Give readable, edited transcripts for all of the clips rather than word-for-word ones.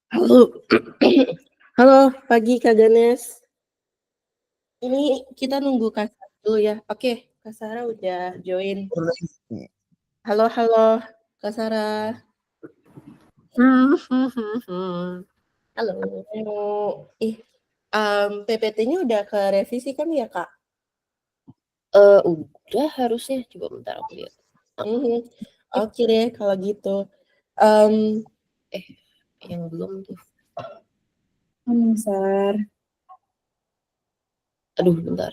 Halo, halo pagi Kak Ganes. Ini kita nunggu Kak Sarah dulu ya. Oke, Kak Sarah udah join. Halo, halo Kak Sarah. Halo. Ih, PPT-nya udah ke revisi kan ya Kak? Udah harusnya. Coba bentar aku lihat. Mhm. Oke deh kalau gitu. Em, Yang belum tuh. Bentar. Aduh, bentar.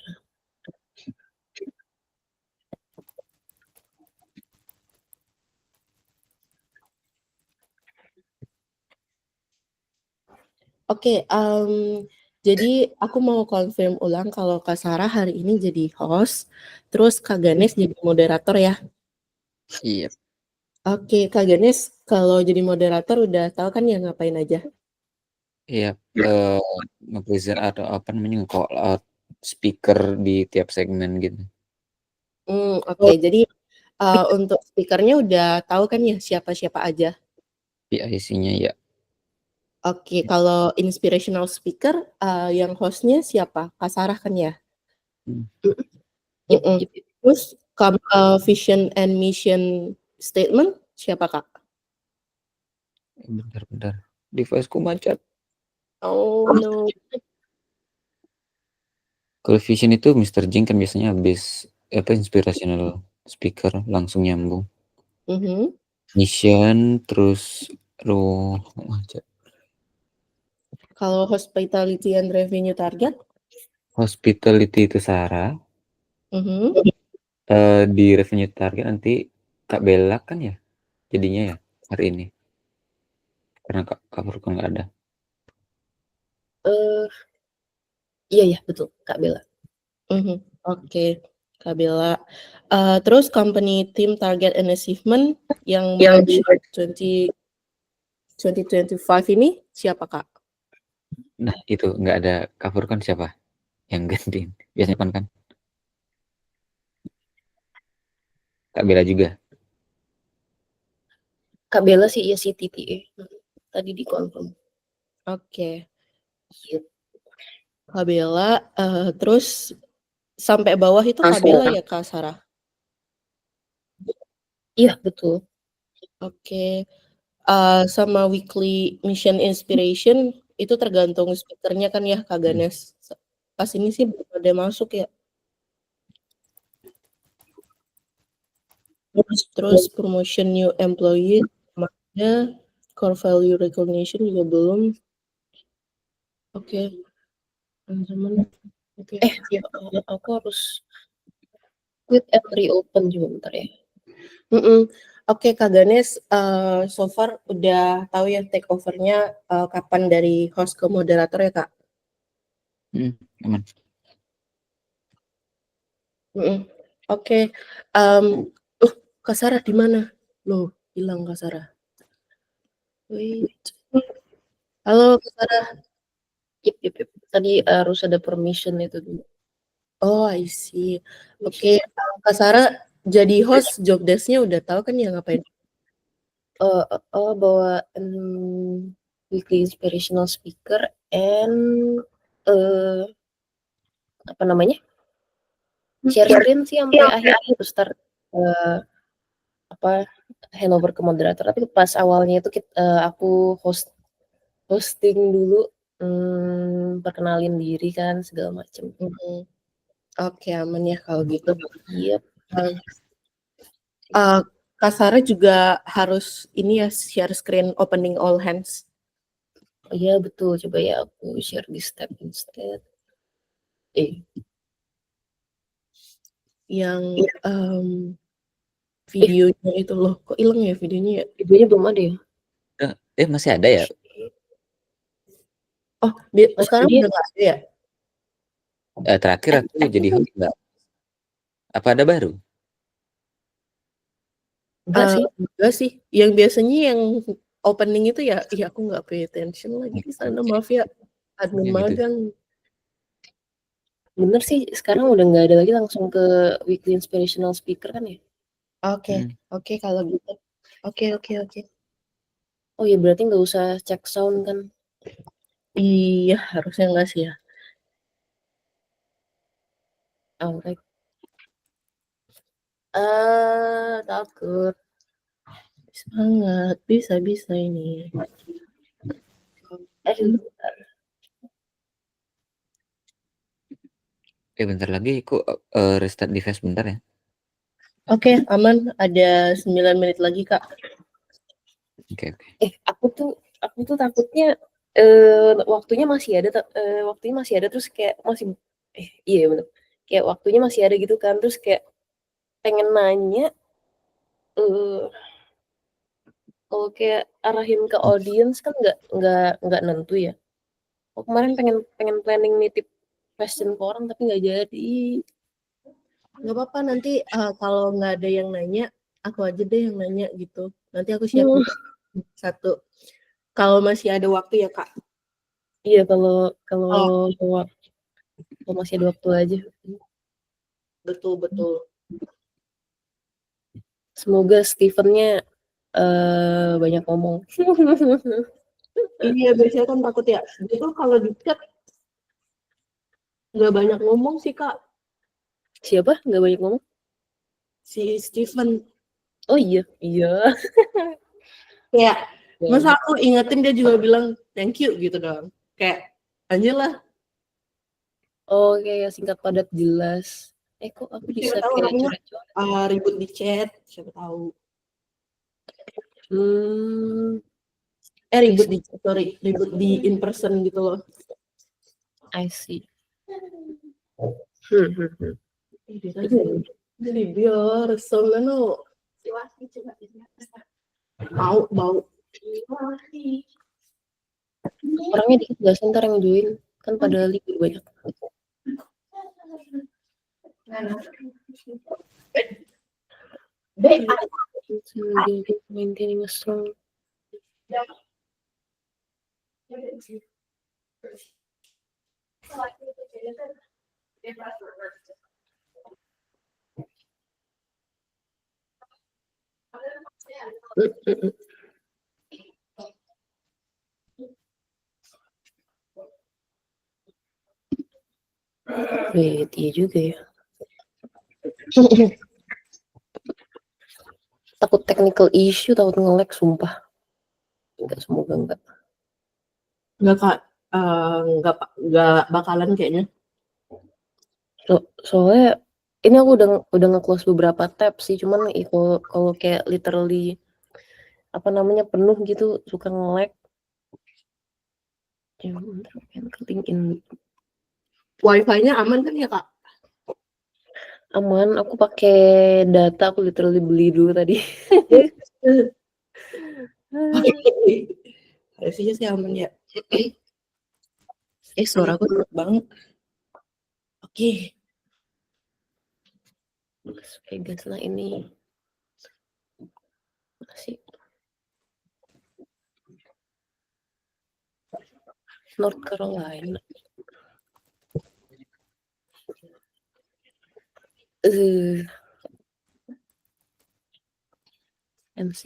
Oke, jadi aku mau confirm ulang kalau Kak Sarah hari ini jadi host, terus Kak Ganes jadi moderator ya. Iya. Oke, Kak Ganes kalau jadi moderator udah tahu kan ya ngapain aja? Iya, nge-present atau apa namanya, nge-call out speaker di tiap segmen gitu. Oke. Jadi untuk speakernya udah tahu kan ya siapa-siapa aja? PIC-nya ya. Oke, kalau inspirational speaker yang hostnya siapa? Kak Sarah kan ya? Hmm. Yep, Mm-mm. yep, yep. Terus vision and mission statement siapa Kak? Bentar. Device-ku macet. Oh no. Kalau vision itu Mr. Jing kan biasanya habis inspirational speaker langsung nyambung. Mhm. Mission terus macet. Kalau hospitality and revenue target? Hospitality itu Sarah. Mhm. Di revenue target nanti Kak Bella kan ya jadinya ya hari ini. Karena Kak Furkan nggak ada. Iya ya, betul, Kak Bella. Oke, Kak Bella. Terus company team target and achievement yang Yang March 2025 ini siapa Kak? Nah itu nggak ada Kak Furkan siapa yang gantiin? Biasanya kan Kak Bella juga. Kak Bella sih iya sih TTA. Tadi dikonfirm. Oke, Iya. Kak Bella. Terus sampai bawah itu Kak Bella ya Kak Sarah? Iya, betul. Oke. Sama weekly mission inspiration itu tergantung speakernya kan ya Kak Ganes. Pas ini sih belum ada masuk ya. Terus promotion new employee sama ada, core value recognition juga belum. Oke. Teman-teman. Oke. Ya, aku harus quit and reopen juga bentar ya. Oke, Kak Ganes, so far udah tahu ya take over-nya kapan dari host ke moderator ya, Kak? Aman. Oke. Kak Sarah di mana? Loh, hilang Kak Sarah. Wait. Halo, Kak Sarah. Yep. Tadi harus ada permission itu dulu. Oh, I see. Oke, Kak Sarah jadi host job desk-nya udah tahu kan ya ngapain? Bawa weekly inspirational speaker and apa namanya, share screen sih sampai akhir terus start handover ke moderator. Tapi pas awalnya itu aku hosting dulu, perkenalin diri kan segala macam. Oke, aman ya kalau gitu. Iya. Kak Sarah juga harus ini ya share screen opening all hands. Iya betul. Coba ya aku share di step instead. Yang videonya itu loh, kok hilang ya videonya ya? Videonya belum ada ya? Masih ada ya? Oh, sekarang udah nggak ada ya? Terakhir aku jadi host nggak. Apa ada baru? Enggak sih. Yang biasanya yang opening itu ya aku nggak pay attention lagi di sana, maaf ya. Admin Gitu. magang. Bener sih, sekarang udah nggak ada lagi, langsung ke weekly inspirational speaker kan ya? Oke, kalau gitu. Oke. Oh ya berarti nggak usah cek sound kan? Iya, harusnya enggak sih ya. Alright. Takut. Semangat, bisa ini. Bentar. Bentar lagi aku restart device bentar ya. Oke, aman. Ada 9 menit lagi, Kak. Oke. Aku tuh takutnya waktunya masih ada terus kayak masih iya bener. Kayak waktunya masih ada gitu kan, terus kayak pengen nanya kalau kayak arahin ke audience kan nggak nentu ya. Kemarin pengen planning nitip question ke orang tapi nggak jadi. Nggak apa-apa, nanti kalau nggak ada yang nanya, aku aja deh yang nanya gitu. Nanti aku siapin satu. Kalau masih ada waktu ya, Kak. Iya kalau masih ada waktu aja. Betul. Semoga Stevennya banyak ngomong. Iya, biasanya kan takut ya. Dia tuh kalau di chat nggak banyak ngomong sih, Kak. Siapa? Nggak banyak ngomong? Si Steven. Oh iya. Kayak, masa aku ingetin dia juga bilang thank you gitu dong. Kayak, anjir lah. Oh kayak singkat padat jelas. Kok aku bisa Siapa tahu kayak orangnya coret-coret? ribut di chat, siapa tahu. Ribut di in person gitu loh. I see. Jadi biar soalnya bau. Orangnya dikit gak sih ntar yang join? Kan pada libur banyak. Maintaining a strong. Wait, iya juga ya. Takut technical issue, takut nge-lag, sumpah. Enggak, semoga enggak. Enggak, Kak. Enggak bakalan kayaknya. Soalnya ini aku udah nge-close beberapa tab sih, cuman kalau kayak literally apa namanya penuh gitu suka nge-lag. Ya bentar, pengen ketingin. Wifi-nya aman kan ya, Kak? Aman, aku pakai data, aku literally beli dulu tadi. Harusnya sih aman ya. Suara aku cepet banget. Oke. Las Vegas lah ini. Masih North Carolina. MC.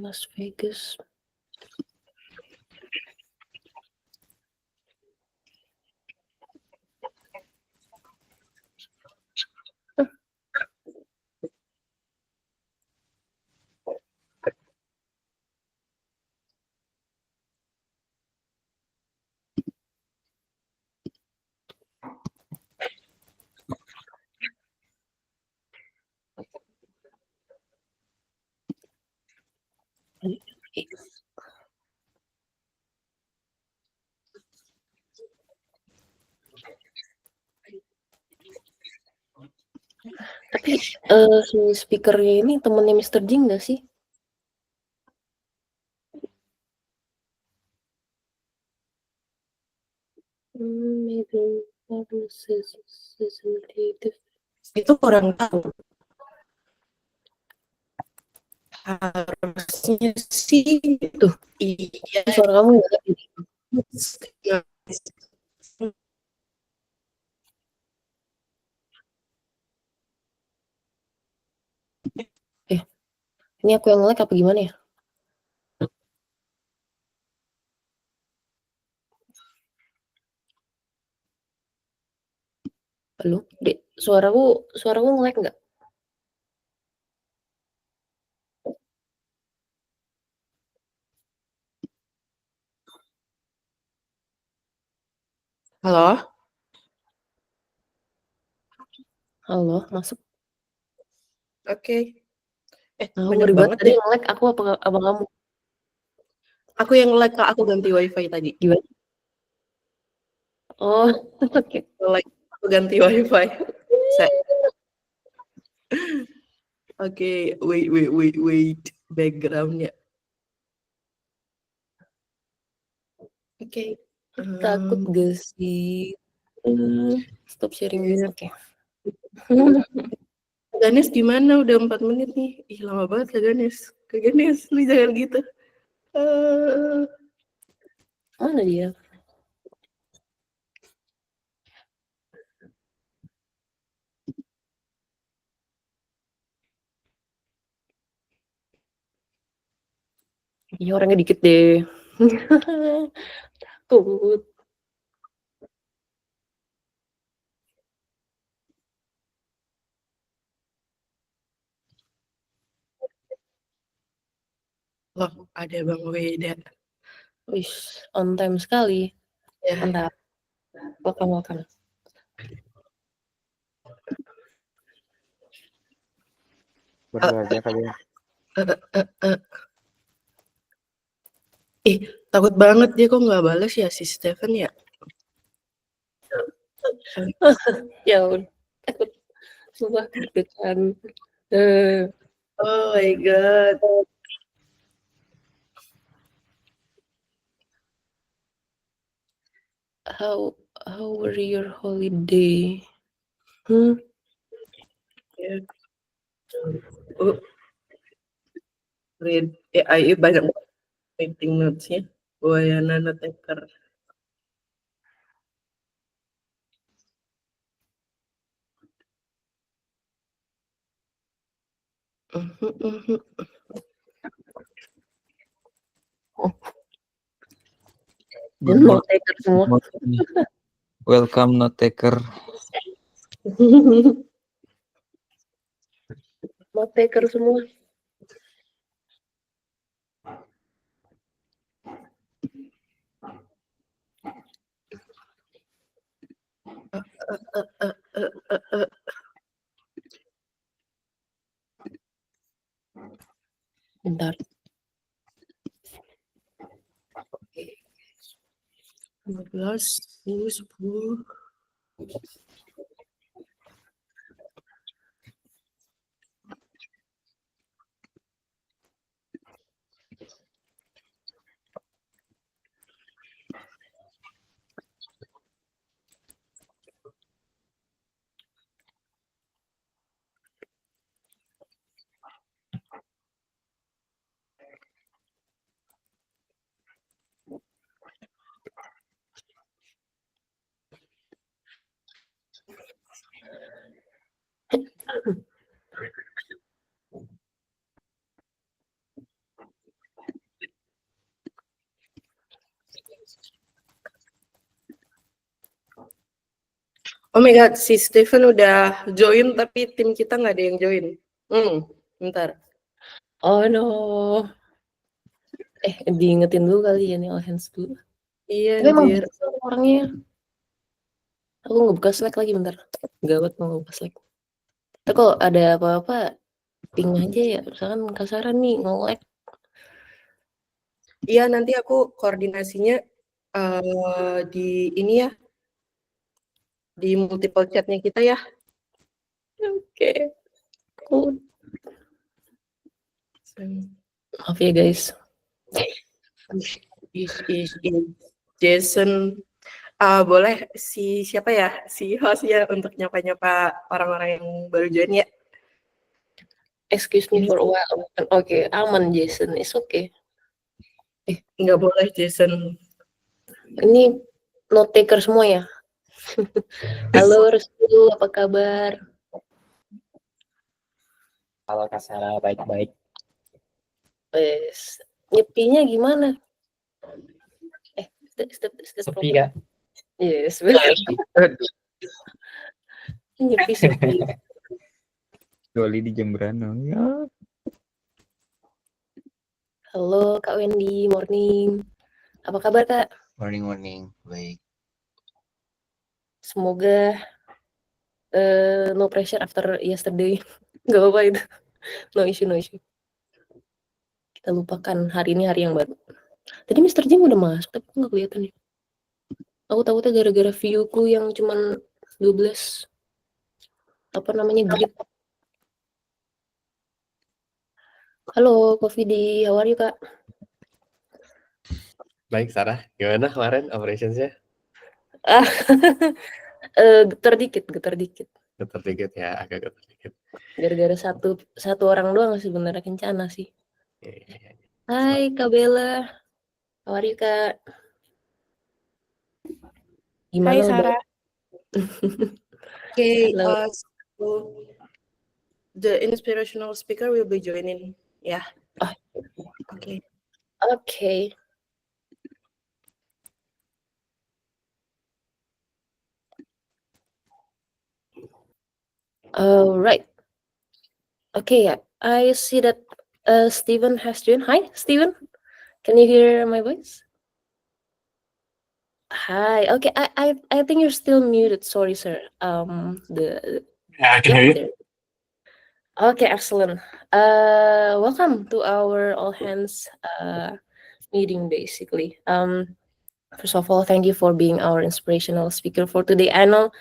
Las Vegas. Tapi si speakernya ini temennya Mr. Jing gak sih? Maybe Itu kurang tahu. Harusnya sih Tuh, iya. suara kamu nggak ada. Ini aku yang nge-lag apa gimana ya? Halo, Dek, suaraku nge-lag nggak? Halo? Halo, masuk. Oke. Nah, Banyak ngeri banget banget tadi deh. nge-lag aku apa kamu? Aku yang like, Kak. Aku ganti wifi tadi. Gimana? Oh, oke. Like, aku ganti wifi. Oke, wait. Backgroundnya. Oke. Takut gak sih? Stop sharing Iya. this, oke. Ganes gimana? Udah 4 menit nih. Ih, lama banget Kak Ganes. Kak Ganes, lu jangan gitu. Mana dia? Iya, orangnya dikit deh. Takut. Loh, ada Bang Weda. Wih, on time sekali. Ya. Mantap. Welcome. Berbahagia kalian. Takut banget dia kok nggak balas ya si Stephen ya. Ya udah, takut. Sumpah deg-degan. Oh my god. How were your holiday? Ya. Read AI banyak meeting notes-nya. Wayana Noteker. Note taker semua. Welcome note taker. Note taker semua. Bentar. 15, 10. Oh my god, si Stephen udah join tapi tim kita nggak ada yang join. Bentar. Oh no. Diingetin dulu kali ya nih all hands dulu. Iya, Memang anjir. gitu orangnya. Aku ngebuka Slack lagi bentar. Gawat mau ngebuka Slack. Tapi kalau ada apa-apa ping aja ya. Misalkan kasaran nih nge-lag. Iya, nanti aku koordinasinya di ini ya. Di multiple chat-nya kita ya. Oke. Cool. Maaf ya guys. Jason, boleh siapa ya si host ya untuk nyapa-nyapa orang-orang yang baru join ya. Excuse me for a while. Oke, aman Jason, it's okay. Nggak boleh Jason. Ini note taker semua ya. Halo Restu, apa kabar? Halo Kak Sarah, baik-baik. Wes, nyepinya gimana? Step Sepi Kak. Yes, betul. Nyepi sepi. Doli di Jembrana. Ya. Halo Kak Wendy, morning. Apa kabar Kak? Morning, baik. Semoga no pressure after yesterday. Gak apa-apa itu. No issue. Kita lupakan hari ini hari yang baru. Tadi Mr. Jim udah masuk, tapi nggak kelihatan nih. Aku takutnya gara-gara view-ku yang cuman 12 grid. Halo, Coffee di, how are you Kak? Baik Sarah, gimana kemarin operationsnya? Getar dikit. Getar dikit ya, agak getar dikit. Gara-gara satu orang doang sebenarnya kencana sih. Iya. Hai Kak Bella, how are you Kak? Gimana? Hai Sarah. Okay, Halo. so the inspirational speaker will be joining. Yeah. Okay. Right. Okay, I see that Steven has joined. Hi, Steven. Can you hear my voice? Hi. Okay, I think you're still muted. Sorry, sir. Yeah, I can hear you. There. Okay, excellent. Welcome to our all hands meeting, basically. First of all, thank you for being our inspirational speaker for today. I know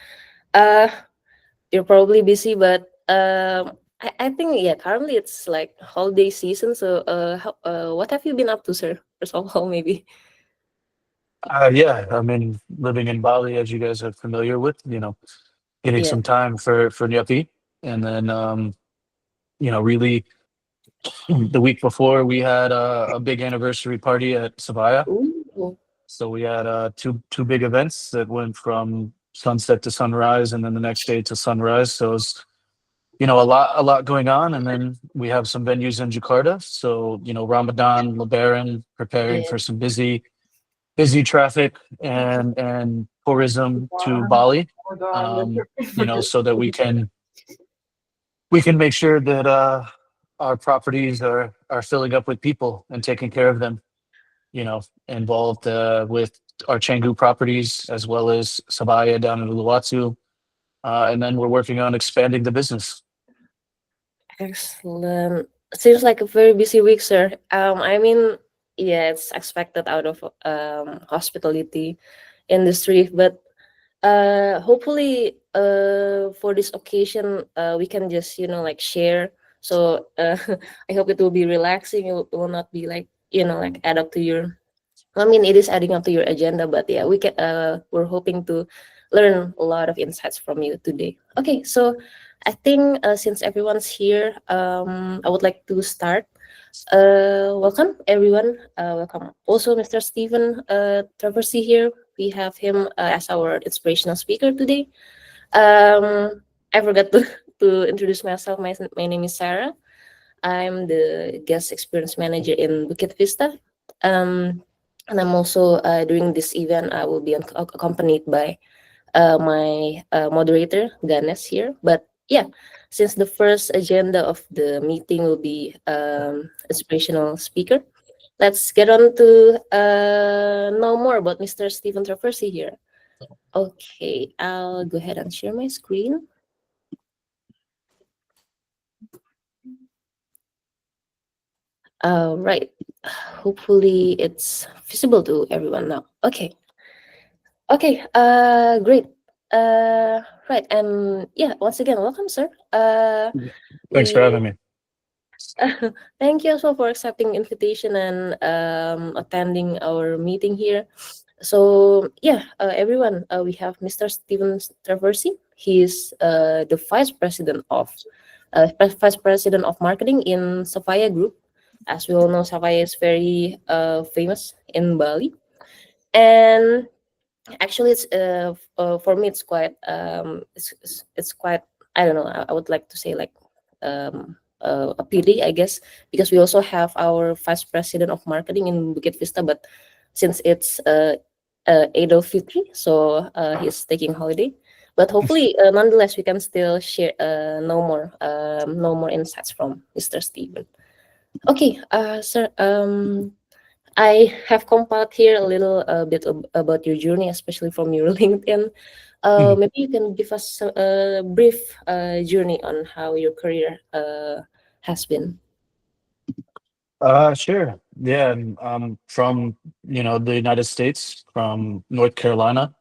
you're probably busy, but I think currently it's like holiday season. So what have you been up to, sir? First of all, maybe. Yeah, I mean, living in Bali, as you guys are familiar with, getting some time for Nyepi. And then, really the week before we had a big anniversary party at Sabaya. Ooh. So we had two big events that went from sunset to sunrise, and then the next day to sunrise. So it was, a lot going on. And then we have some venues in Jakarta. So, Ramadan, Lebaran, preparing for some busy traffic and tourism to Bali, so that we can make sure that our properties are filling up with people and taking care of them, involved with our Canggu properties as well as Sabaya down in Uluwatu. And then we're working on expanding the business. Excellent. Seems like a very busy week, sir. I mean, it's expected out of hospitality industry, but hopefully for this occasion we can just share. So I hope it will be relaxing. It will not be add up to your. I mean, it is adding up to your agenda, but yeah, we're hoping to learn a lot of insights from you today. Okay, so I think since everyone's here, I would like to start. Welcome everyone. Welcome also Mr. Steven Traversy here. We have him as our inspirational speaker today. I forgot to introduce myself. My name is Sarah. I'm the guest experience manager in Bukit Vista. And I'm also during this event, I will be accompanied by my moderator, Ganesh here. But yeah, since the first agenda of the meeting will be inspirational speaker, let's get on to know more about Mr. Steven Traversy here. Okay, I'll go ahead and share my screen. Right, hopefully it's visible to everyone now. Okay, great. Right, and yeah, once again, welcome, sir. Thanks for having me. Thank you also for accepting invitation and attending our meeting here. So yeah, everyone, we have Mr. Steven Traversy. He is the Vice President of vice president of marketing in Sapphire Group. As we all know, Sapphire is very famous in Bali, and actually, it's for me, it's quite it's quite, I don't know. I would like to say like a pity, I guess, because we also have our vice president of marketing in Bukit Vista, but since it's Eid al-Fitri, so he's taking holiday. But hopefully, nonetheless, we can still share no more insights from Mr. Steven. Okay, sir. I have compiled here a little bit about your journey, especially from your LinkedIn. Maybe you can give us a brief journey on how your career has been. Sure. Yeah. From, the United States, from North Carolina.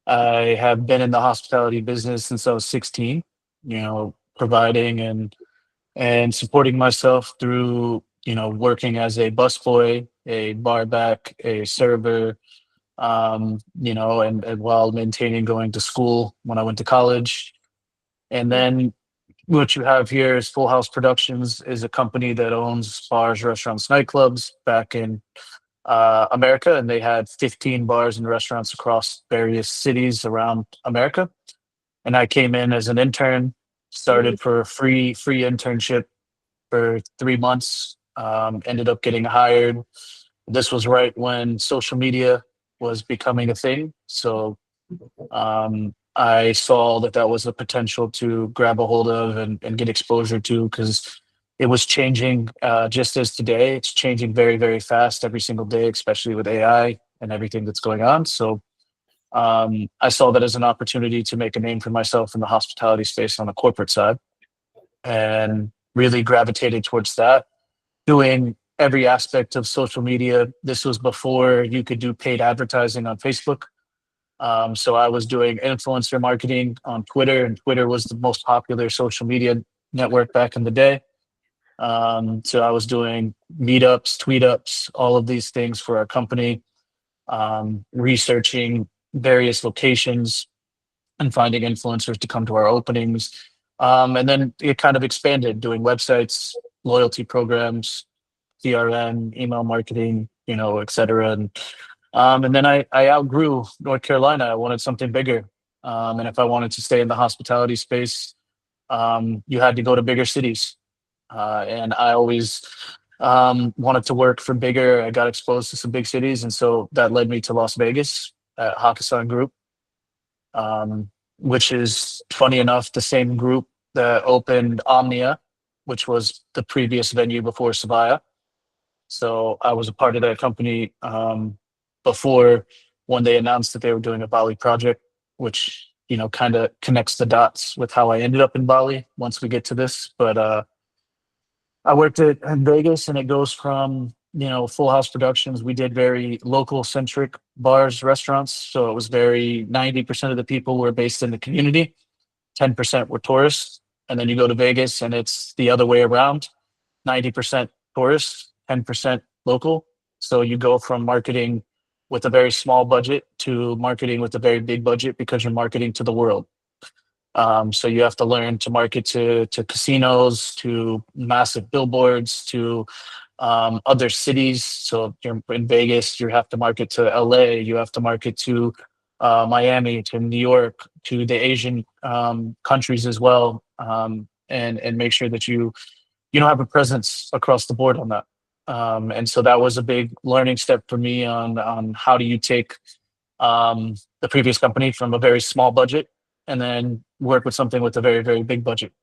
I have been in the hospitality business since I was 16, providing and supporting myself through, working as a busboy, a bar back, a server, and while maintaining going to school when I went to college. And then what you have here is Full House Productions is a company that owns bars, restaurants, nightclubs back in America, and they had 15 bars and restaurants across various cities around America. And I came in as an intern, started for a free internship for 3 months, ended up getting hired. This was right when social media was becoming a thing. So I saw that was a potential to grab a hold of and get exposure to, because it was changing just as today. It's changing very, very fast every single day, especially with AI and everything that's going on. So I saw that as an opportunity to make a name for myself in the hospitality space on the corporate side, and really gravitated towards that, doing every aspect of social media. This was before you could do paid advertising on Facebook. So I was doing influencer marketing on Twitter, and Twitter was the most popular social media network back in the day. So I was doing meetups, tweet ups, all of these things for our company, researching various locations and finding influencers to come to our openings. And then it kind of expanded, doing websites, loyalty programs, CRM, email marketing, et cetera. And then I outgrew North Carolina. I wanted something bigger. And if I wanted to stay in the hospitality space, you had to go to bigger cities. And I always wanted to work for bigger. I got exposed to some big cities. And so that led me to Las Vegas at Hakkasan Group, which is, funny enough, the same group that opened Omnia, which was the previous venue before Savaya. So I was a part of that company before, when they announced that they were doing a Bali project, which, kind of connects the dots with how I ended up in Bali once we get to this. But I worked in Vegas, and it goes from, Full House Productions. We did very local centric bars, restaurants. So it was 90% of the people were based in the community, 10% were tourists. And then you go to Vegas and it's the other way around, 90% tourists, 10% local. So you go from marketing with a very small budget to marketing with a very big budget, because you're marketing to the world. So you have to learn to market to casinos, to massive billboards, to other cities. So if you're in Vegas, you have to market to LA, you have to market to Miami, to New York, to the Asian countries as well, and make sure that you have a presence across the board on that. And so that was a big learning step for me on how do you take the previous company from a very small budget and then work with something with a very, very big budget.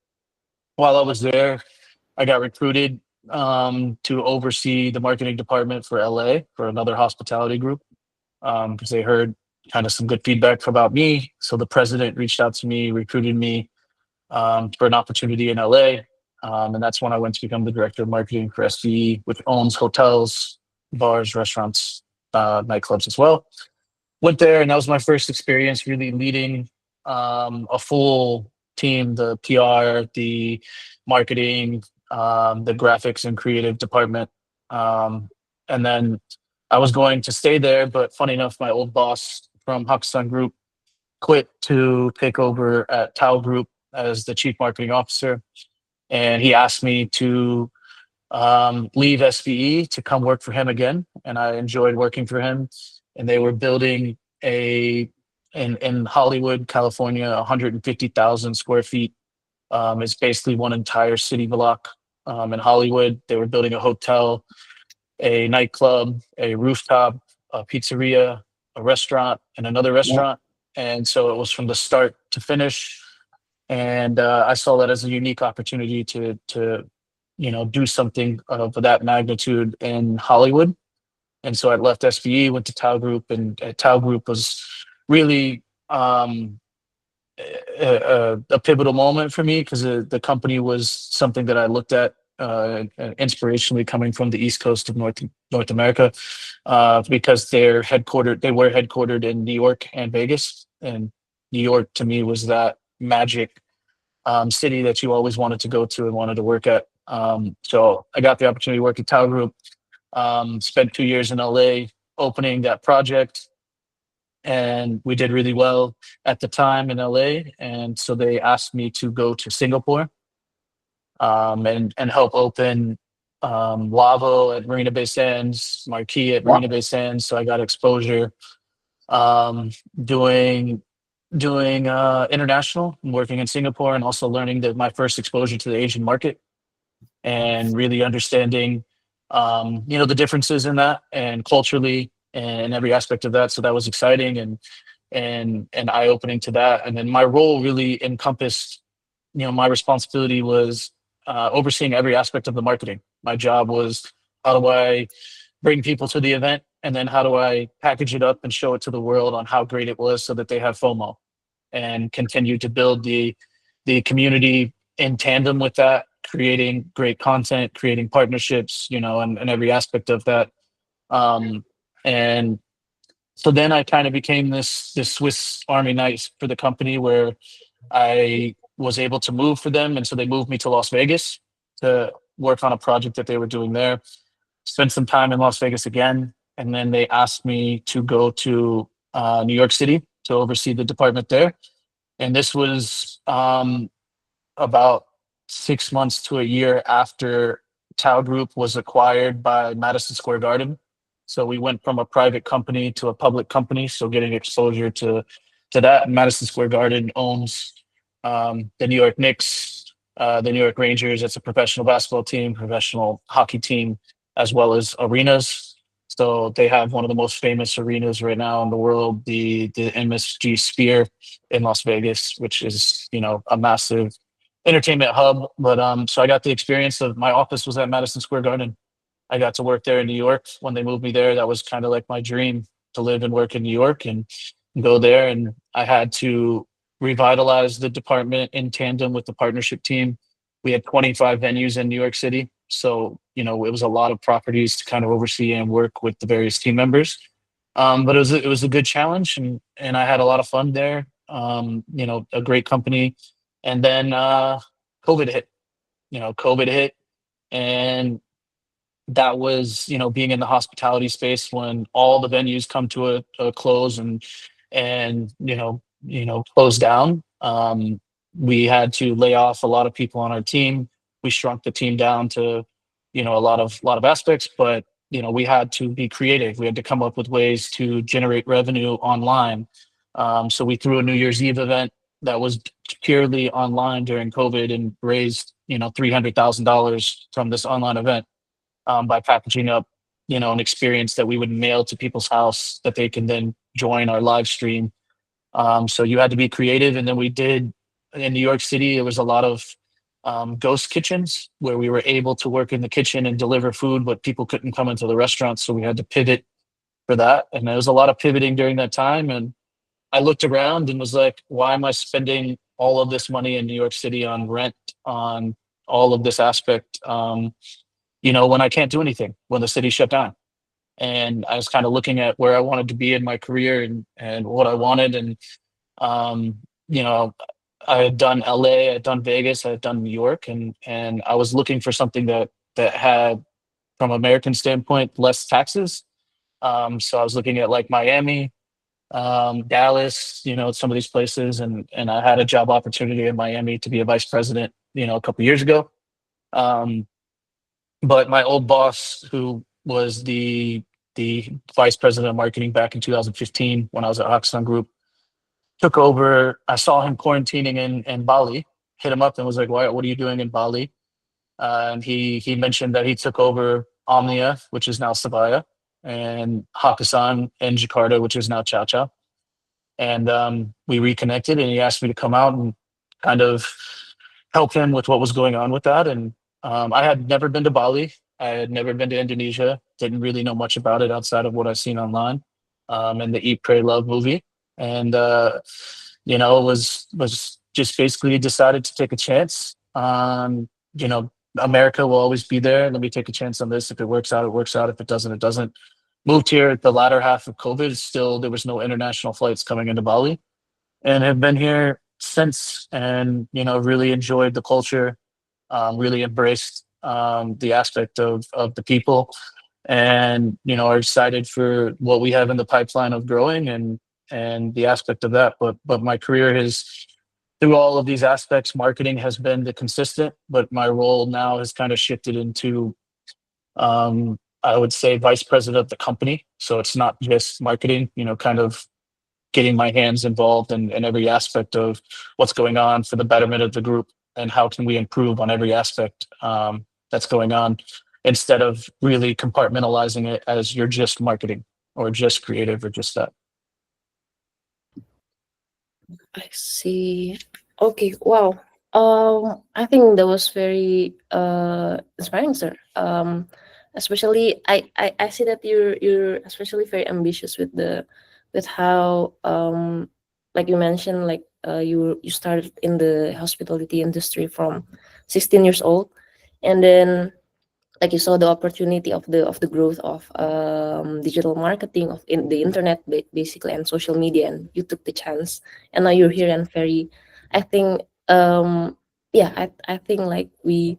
While I was there, I got recruited to oversee the marketing department for LA for another hospitality group, because they heard kind of some good feedback about me. So the president reached out to me, recruited me for an opportunity in LA. And that's when I went to become the director of marketing for SVE, which owns hotels, bars, restaurants, nightclubs as well. Went there, and that was my first experience really leading a full team, the PR, the marketing, the graphics and creative department. And then I was going to stay there, but funny enough, my old boss from Hakkasan Group quit to take over at Tao Group as the chief marketing officer. and he asked me to leave SVE to come work for him again, and I enjoyed working for him. And they were building in Hollywood, California, 150,000 square feet. It's basically one entire city block in Hollywood. They were building a hotel, a nightclub, a rooftop, a pizzeria, a restaurant, and another restaurant. And so it was from the start to finish. And I saw that as a unique opportunity to do something of that magnitude in Hollywood. And so I left SVE, went to Tao Group, and Tao Group was really a pivotal moment for me, because the company was something that I looked at inspirationally, coming from the East Coast of North America, because they were headquartered in New York and Vegas. And New York to me was that magic city that you always wanted to go to and wanted to work at. So I got the opportunity to work at Tao Group, spent 2 years in LA opening that project, and we did really well at the time in LA. And so they asked me to go to Singapore and help open Lavo at Marina Bay Sands, Marquee at Marina Bay Sands. So I got exposure doing international, working in Singapore, and also learning my first exposure to the Asian market, and really understanding the differences in that, and culturally, and every aspect of that. So that was exciting and eye-opening to that. And then my role really encompassed, my responsibility was overseeing every aspect of the marketing. My job was, how do I bring people to the event, and then how do I package it up and show it to the world on how great it was, so that they have FOMO, and continue to build the community in tandem with that, creating great content, creating partnerships, and every aspect of that. And so then I kind of became this Swiss Army knife for the company, where I was able to move for them. And so they moved me to Las Vegas to work on a project that they were doing there. Spent some time in Las Vegas again. And then they asked me to go to New York City to oversee the department there. And this was about 6 months to a year after Tao Group was acquired by Madison Square Garden. So we went from a private company to a public company. So getting exposure to that. Madison Square Garden owns the New York Knicks, the New York Rangers. It's a professional basketball team, professional hockey team, as well as arenas. So they have one of the most famous arenas right now in the world, the MSG Sphere in Las Vegas, which is, a massive entertainment hub. But so I got the experience of, my office was at Madison Square Garden. I got to work there in New York. When they moved me there, that was kind of like my dream, to live and work in New York and go there. And I had to revitalize the department in tandem with the partnership team. We had 25 venues in New York City. So, it was a lot of properties to kind of oversee and work with the various team members. But it was a good challenge, and I had a lot of fun there. A great company. And then COVID hit. COVID hit, and that was, being in the hospitality space, when all the venues come to a close and close down. We had to lay off a lot of people on our team. We shrunk the team down to, a lot of aspects, but we had to be creative. We had to come up with ways to generate revenue online. So we threw a New Year's Eve event that was purely online during COVID, and raised, $300,000 from this online event, by packaging up, an experience that we would mail to people's house, that they can then join our live stream. So you had to be creative. And then we did, in New York City, there was a lot of ghost kitchens, where we were able to work in the kitchen and deliver food, but people couldn't come into the restaurant. So we had to pivot for that. And there was a lot of pivoting during that time. And I looked around and was like, why am I spending all of this money in New York City on rent, on all of this aspect, when I can't do anything, when the city shut down? And I was kind of looking at where I wanted to be in my career, and what I wanted. And, I had done LA, I had done Vegas, I had done New York, and I was looking for something that had, from American standpoint, less taxes. So I was looking at like Miami, Dallas, some of these places. And I had a job opportunity in Miami to be a vice president, a couple of years ago. But my old boss, who was the vice president of marketing back in 2015 when I was at Haksan Group, took over. I saw him quarantining in Bali, hit him up and was like, what are you doing in Bali? And he mentioned that he took over Omnia, which is now Sabaya, and Hakkasan in Jakarta, which is now Chow Chow. And we reconnected, and he asked me to come out and kind of help him with what was going on with that. And I had never been to Bali. I had never been to Indonesia. Didn't really know much about it outside of what I've seen online and the Eat, Pray, Love movie. And was just basically decided to take a chance. America will always be there. Let me take a chance on this. If it works out, it works out. If it doesn't, it doesn't. Moved here at the latter half of COVID. Still, there was no international flights coming into Bali, and have been here since. And really enjoyed the culture. Really embraced the aspect of the people, and are excited for what we have in the pipeline of growing and the aspect of that. But my career has, through all of these aspects, marketing has been the consistent, but my role now has kind of shifted into I would say vice president of the company. So it's not just marketing, kind of getting my hands involved in every aspect of what's going on for the betterment of the group and how can we improve on every aspect that's going on, instead of really compartmentalizing it as you're just marketing or just creative or just that. I see. Okay, wow. I think that was very inspiring, sir. Especially I see that you're especially very ambitious with how like you mentioned, like you started in the hospitality industry from 16 years old, and then like you saw the opportunity of the growth of digital marketing of in the internet basically, and social media, and you took the chance, and now you're here. And very, I think I think like we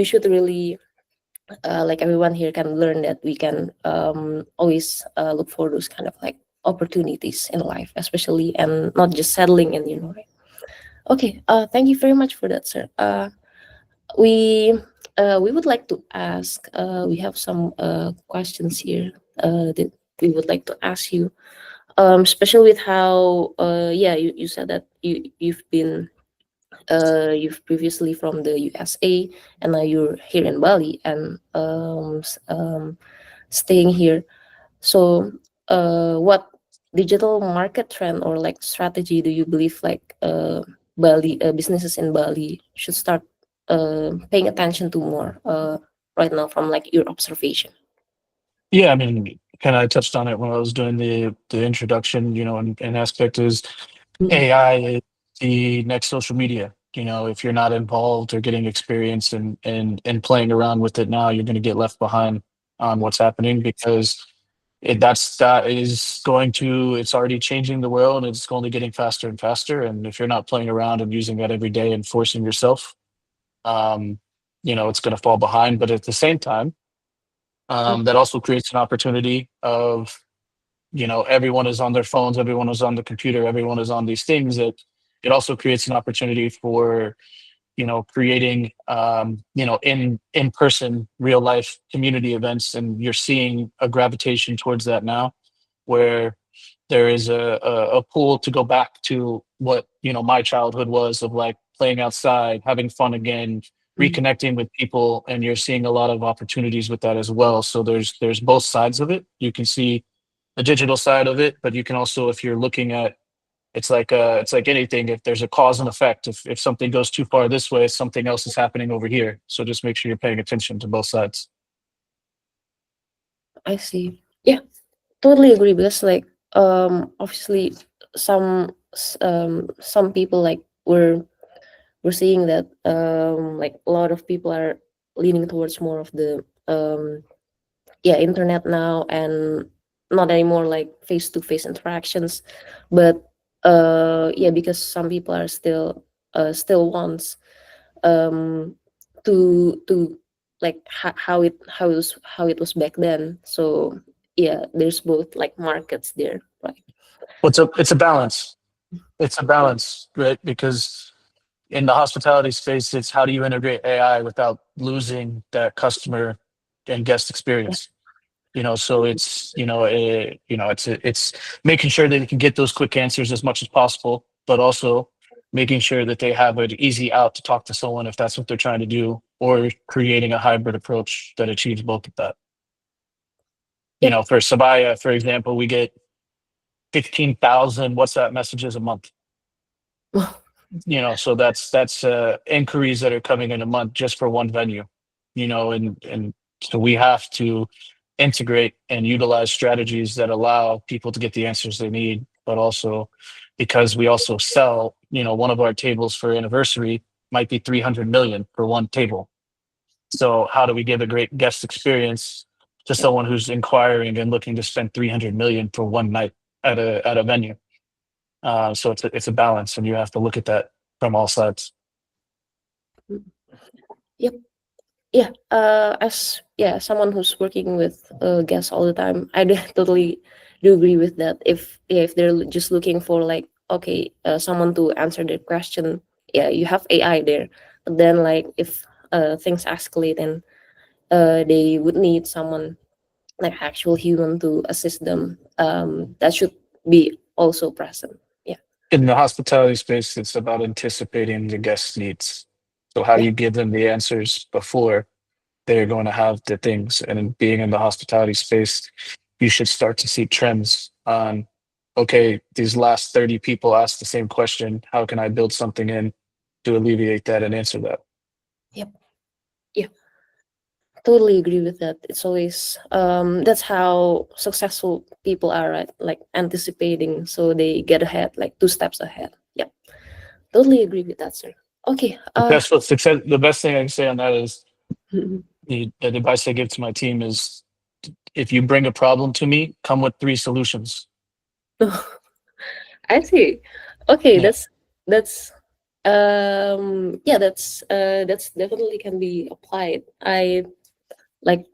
should really like everyone here can learn that we can always look for those kind of like opportunities in life, especially, and not just settling in, right? Okay, thank you very much for that, sir. We would like to ask, we have some questions here that we would like to ask you, especially with how you said that you've been you've previously from the USA, and now you're here in Bali, and staying here. So what digital market trend or like strategy do you believe like Bali businesses in Bali should start paying attention to more right now from like your observation? Yeah, I mean, kind of touched on it when I was doing the introduction. An aspect is AI is the next social media. If you're not involved or getting experience and playing around with it now, you're going to get left behind on what's happening, because it's already changing the world, and it's only getting faster and faster. And if you're not playing around and using that every day and forcing yourself, it's going to fall behind. But at the same time, that also creates an opportunity of, everyone is on their phones, everyone is on the computer, everyone is on these things. That it also creates an opportunity for, creating, in person, real life community events. And you're seeing a gravitation towards that now, where there is a pool to go back to what, my childhood was, of like playing outside, having fun again, reconnecting with people. And you're seeing a lot of opportunities with that as well. So there's both sides of it. You can see the digital side of it, but you can also, if you're looking at, it's like anything, if there's a cause and effect, if something goes too far this way, something else is happening over here. So just make sure you're paying attention to both sides. I see. Yeah, totally agree, because like obviously some people like we're seeing that like a lot of people are leaning towards more of the internet now, and not anymore like face-to-face interactions. But because some people are still wants to like how it was back then. So yeah, there's both like markets there, right? It's a balance. It's a balance, right? Because in the hospitality space, it's how do you integrate AI without losing that customer and guest experience? So it's it's making sure that they can get those quick answers as much as possible, but also making sure that they have an easy out to talk to someone if that's what they're trying to do, or creating a hybrid approach that achieves both of that. For Sabaya, for example, we get 15,000 WhatsApp messages a month. So that's inquiries that are coming in a month just for one venue. And so we have to integrate and utilize strategies that allow people to get the answers they need, but also because we also sell, one of our tables for anniversary might be 300 million for one table. So how do we give a great guest experience to someone who's inquiring and looking to spend 300 million for one night at a venue? So it's a balance, and you have to look at that from all sides. Yep. As someone who's working with guests all the time, I totally do agree with that. If they're just looking for like someone to answer their question, you have AI there. But then like if things escalate and they would need someone like actual human to assist them, that should be also present. In the hospitality space, it's about anticipating the guest needs. So how do you give them the answers before they're going to have the things? And in being in the hospitality space, you should start to see trends on, okay, these last 30 people asked the same question. How can I build something in to alleviate that and answer that? Totally agree with that. It's always that's how successful people are, right? Like anticipating, so they get ahead, like 2 steps ahead. Yep, totally agree with that, sir. Okay. Successful success. The best thing I can say on that is the advice I give to my team is, if you bring a problem to me, come with 3 solutions. I see. Okay, Yeah. that's that's definitely can be applied. I like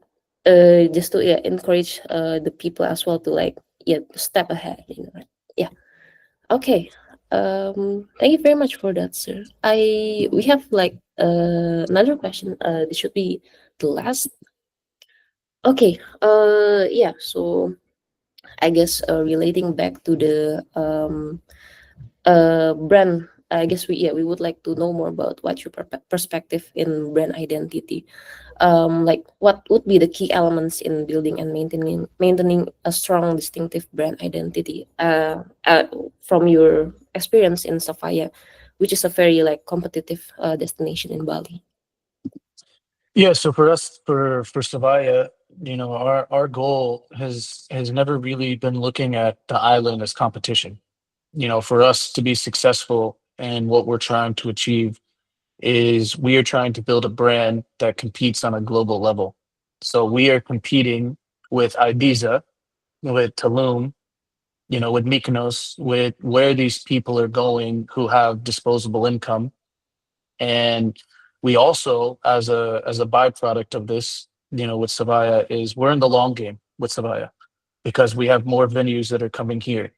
just to encourage the people as well to like step ahead, right? Okay. Thank you very much for that, sir. We have like another question. This should be the last. Okay. So I guess relating back to the brand, I guess we would like to know more about what's your perspective in brand identity. Like what would be the key elements in building and maintaining a strong distinctive brand identity from your experience in Safaya, which is a very like competitive destination in Bali. Yeah, so for us, for Savaya, our goal has never really been looking at the island as competition. For us to be successful and what we're trying to achieve is we are trying to build a brand that competes on a global level. So we are competing with Ibiza, with Tulum, with Mykonos, with where these people are going who have disposable income. And we also, as a byproduct of this, with Savaya, is we're in the long game with Savaya because we have more venues that are coming here.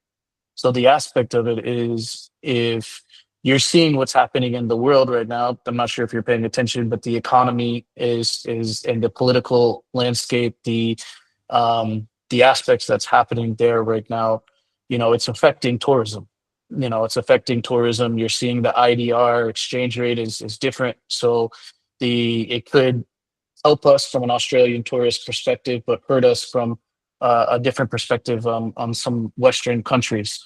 So the aspect of it is, if you're seeing what's happening in the world right now, I'm not sure if you're paying attention, but the economy is and the political landscape, the aspects that's happening there right now, it's affecting tourism. It's affecting tourism. You're seeing the IDR exchange rate is different. So it could help us from an Australian tourist perspective, but hurt us from a different perspective on some Western countries.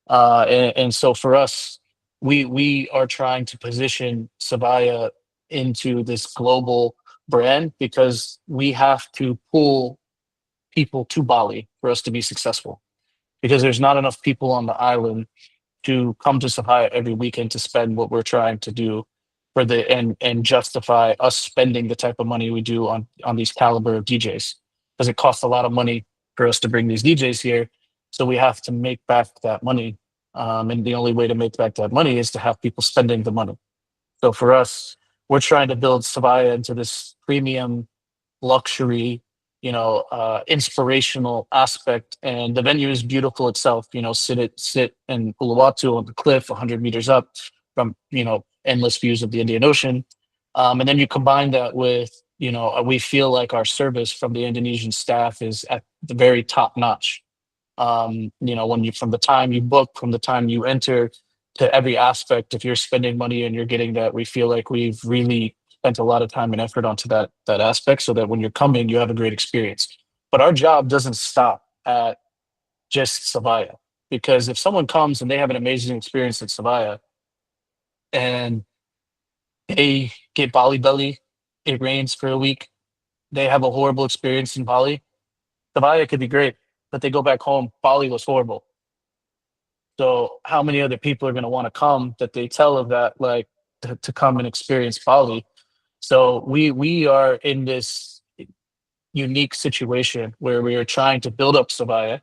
And so for us, we are trying to position Sabaya into this global brand because we have to pull people to Bali for us to be successful. Because there's not enough people on the island to come to Sabaya every weekend to spend what we're trying to do and justify us spending the type of money we do on these caliber of DJs, because it costs a lot of money for us to bring these DJs here. So we have to make back that money. And the only way to make back that money is to have people spending the money. So for us, we're trying to build Savaya into this premium luxury, inspirational aspect. And the venue is beautiful itself. Sit in Uluwatu on the cliff, 100 meters up from endless views of the Indian Ocean. And then you combine that with, we feel like our service from the Indonesian staff is at the very top notch. From the time you book, from the time you enter, to every aspect, if you're spending money and you're getting that, we feel like we've really spent a lot of time and effort onto that aspect, so that when you're coming, you have a great experience. But our job doesn't stop at just Savaya, because if someone comes and they have an amazing experience at Savaya and they get Bali belly, it rains for a week, they have a horrible experience in Bali, Savaya could be great, but they go back home, Bali was horrible. So how many other people are going to want to come that they tell of that, like to come and experience Bali? So we are in this unique situation where we are trying to build up Savaya.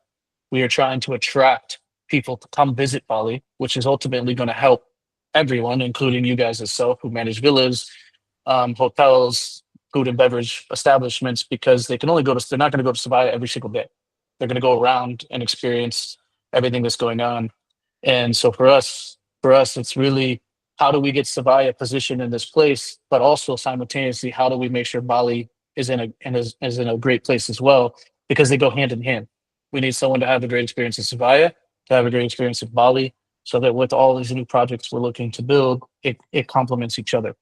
We are trying to attract people to come visit Bali, which is ultimately going to help everyone, including you guys yourself who manage villas, hotels, food and beverage establishments, because they're not going to go to Savaya every single day. They're going to go around and experience everything that's going on. And so for us, it's really, how do we get Savaya positioned in this place, but also simultaneously, how do we make sure Bali is in a great place as well, because they go hand in hand. We need someone to have a great experience in Savaya, to have a great experience in Bali, so that with all these new projects we're looking to build, it complements each other.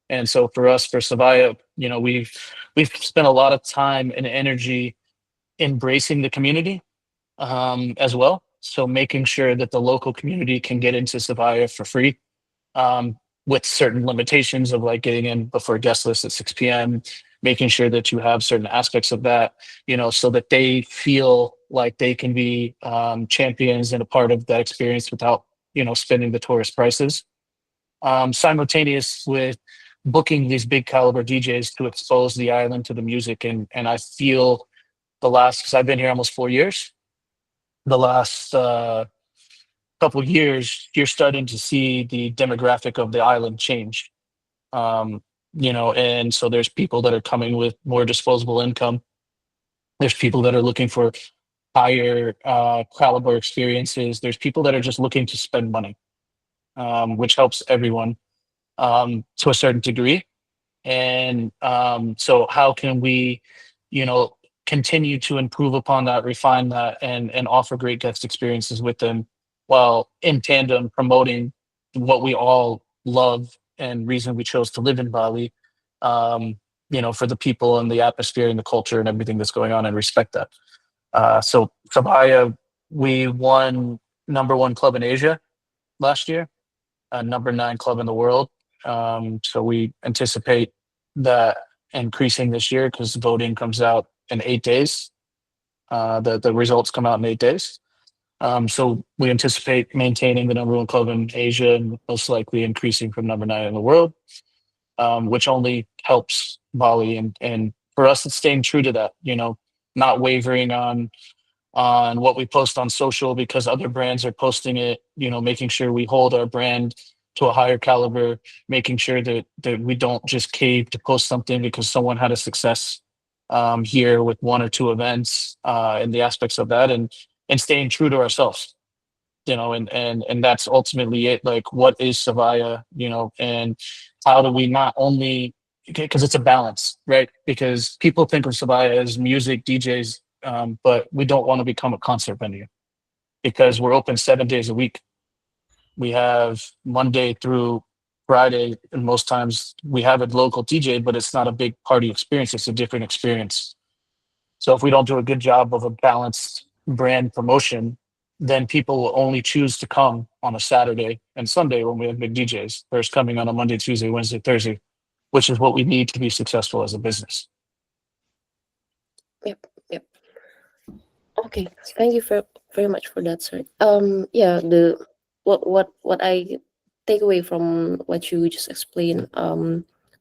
And so for us, for Savaya, we've spent a lot of time and energy embracing the community as well. So making sure that the local community can get into Savaya for free, with certain limitations of like getting in before guest list at 6 p.m., making sure that you have certain aspects of that, so that they feel like they can be champions and a part of that experience without, spending the tourist prices. Simultaneous with booking these big caliber DJs to expose the island to the music. And I feel because I've been here almost 4 years, the last couple of years, you're starting to see the demographic of the island change. And so there's people that are coming with more disposable income. There's people that are looking for higher caliber experiences. There's people that are just looking to spend money, which helps everyone to a certain degree. And so how can we, continue to improve upon that, refine that, and offer great guest experiences with them, while in tandem promoting what we all love and reason we chose to live in Bali, for the people and the atmosphere and the culture and everything that's going on, and respect that. So Sabaya, we won #1 club in Asia last year, #9 club in the world. So we anticipate that increasing this year, because voting comes out in 8 days. The results come out in 8 days. So we anticipate maintaining the #1 club in Asia, and most likely increasing from #9 in the world, which only helps Bali. And for us, it's staying true to that, not wavering on what we post on social because other brands are posting it, making sure we hold our brand to a higher caliber, making sure that we don't just cave to post something because someone had a success here with 1 or 2 events, and the aspects of that, and staying true to ourselves, and that's ultimately it. Like, what is Savaya, and how do we not only, because it's a balance, right? Because people think of Savaya as music, DJs, but we don't want to become a concert venue, because we're open 7 days a week. We have Monday through Friday, and most times we have a local DJ, but it's not a big party experience. It's a different experience. So if we don't do a good job of a balanced brand promotion, then people will only choose to come on a Saturday and Sunday when we have big DJs, versus coming on a Monday, Tuesday, Wednesday, Thursday, which is what we need to be successful as a business. Yep. Okay, thank you very much for that, sir. Yeah, what I take away from what you just explained,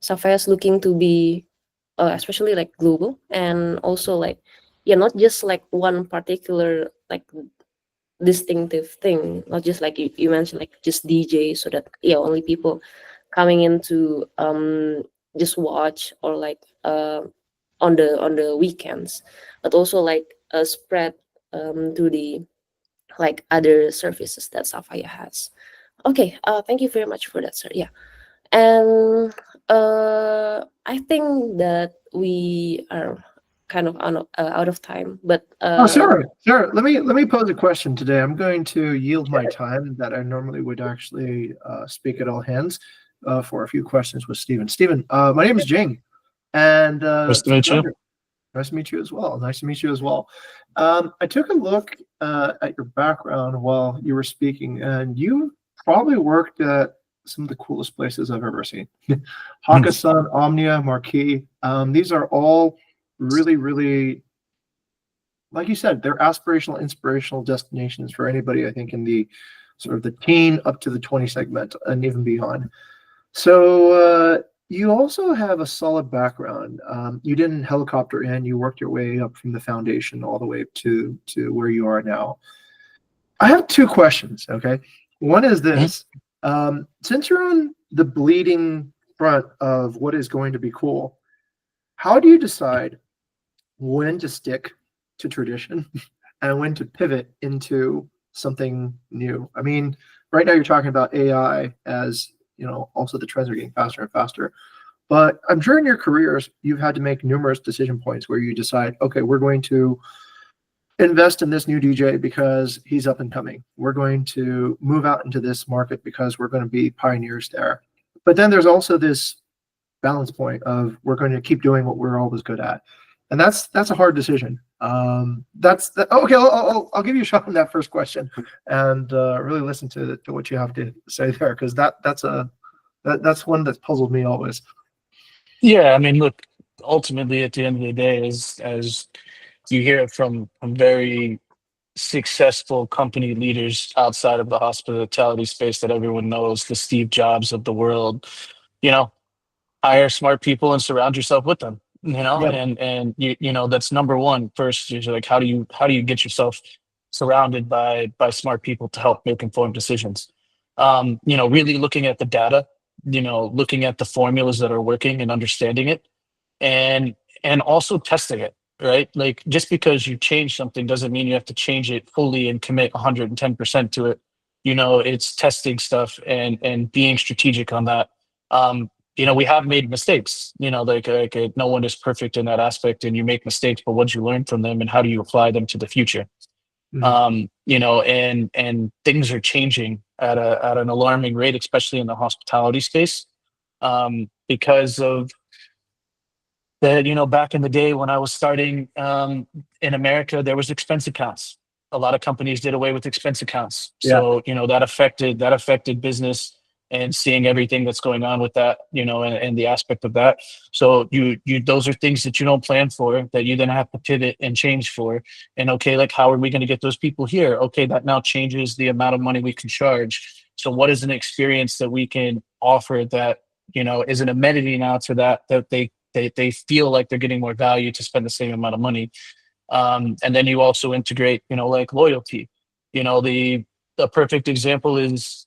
Sapphire is looking to be, especially like global, and also like, yeah, not just like one particular like distinctive thing, not just like you mentioned, like just DJ, so that only people coming in to just watch, or like on the weekends, but also like spread to the like other services that Sapphire has. Okay, thank you very much for that, sir. Yeah. And I think that we are kind of out of time, but Oh, sorry. Let me pose a question today. I'm going to yield my time that I normally would actually speak at all hands for a few questions with Stephen. Stephen, my name is Jing, and Nice to meet you. Nice to meet you as well. Nice to meet you as well. I took a look at your background while you were speaking, and you probably worked at some of the coolest places I've ever seen. Hakkasan, Omnia, Marquee. These are all really, really, like you said, they're aspirational, inspirational destinations for anybody, I think, in the sort of the teen up to the 20 segment and even beyond. So you also have a solid background. You didn't helicopter in, you worked your way up from the foundation all the way to where you are now. I have two questions, okay? One is this. Since you're on the bleeding front of what is going to be cool, how do you decide when to stick to tradition and when to pivot into something new? I mean, right now you're talking about AI as, you know, also the trends are getting faster and faster. But I'm sure in your careers, you've had to make numerous decision points where you decide, okay, we're going to invest in this new DJ because he's up and coming. We're going to move out into this market because we're going to be pioneers there. But then there's also this balance point of we're going to keep doing what we're always good at. And that's a hard decision. Okay. I'll give you a shot on that first question and really listen to what you have to say there, because that's one that's puzzled me always. Yeah, I mean, look, ultimately, at the end of the day, as you hear it from very successful company leaders outside of the hospitality space that everyone knows, the Steve Jobs of the world, you know, hire smart people and surround yourself with them, you know. Yep. And you know, that's number one. First, you're like, how do you get yourself surrounded by smart people to help make informed decisions? You know, really looking at the data, you know, looking at the formulas that are working and understanding it, and also testing it, right? Like, just because you change something doesn't mean you have to change it fully and commit 110% to it. You know, it's testing stuff and being strategic on that. You know, we have made mistakes, you know, like no one is perfect in that aspect, and you make mistakes, but what do you learn from them and how do you apply them to the future? You know, and things are changing at an alarming rate, especially in the hospitality space, because of that. You know, back in the day when I was starting in America, there was expense accounts. A lot of companies did away with expense accounts. So, you know, that affected business, and seeing everything that's going on with that, you know, and the aspect of that. So you those are things that you don't plan for, that you then have to pivot and change for. And okay, like, how are we going to get those people here? Okay, that now changes the amount of money we can charge. So what is an experience that we can offer that, you know, is an amenity now to that they feel like they're getting more value to spend the same amount of money. And then you also integrate, you know, like loyalty. You know, the perfect example is,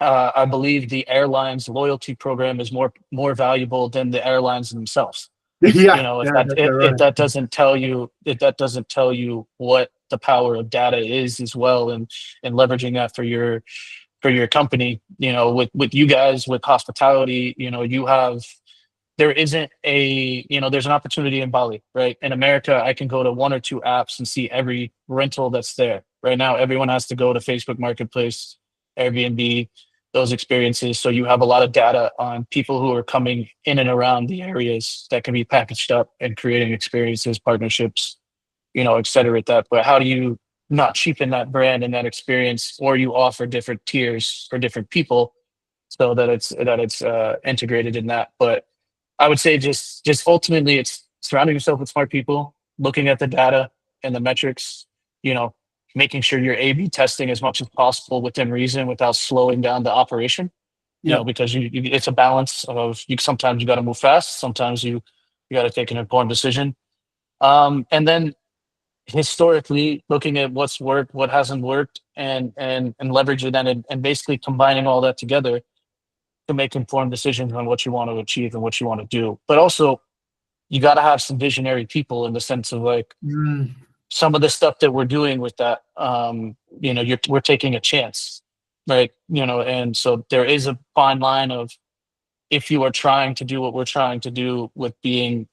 I believe the airlines loyalty program is more valuable than the airlines themselves. Yeah. You know, if that doesn't tell you what the power of data is as well, and leveraging that for your company. You know, with you guys, with hospitality, you know, there's an opportunity in Bali, right? In America, I can go to one or two apps and see every rental that's there. Right now, everyone has to go to Facebook Marketplace, Airbnb, those experiences. So you have a lot of data on people who are coming in and around the areas that can be packaged up and creating experiences, partnerships, you know, et cetera, at that. But how do you not cheapen that brand and that experience, or you offer different tiers for different people so that it's integrated in that? But I would say just ultimately it's surrounding yourself with smart people, looking at the data and the metrics, you know, making sure you're A/B testing as much as possible within reason without slowing down the operation. You know, because it's a balance of sometimes you got to move fast, sometimes you got to take an important decision. And then historically looking at what's worked, what hasn't worked, and leveraging that, and basically combining all that together to make informed decisions on what you want to achieve and what you want to do. But also, you got to have some visionary people, in the sense of like some of the stuff that we're doing with that. You know, we're taking a chance, right? You know, and so there is a fine line of if you are trying to do what we're trying to do with being,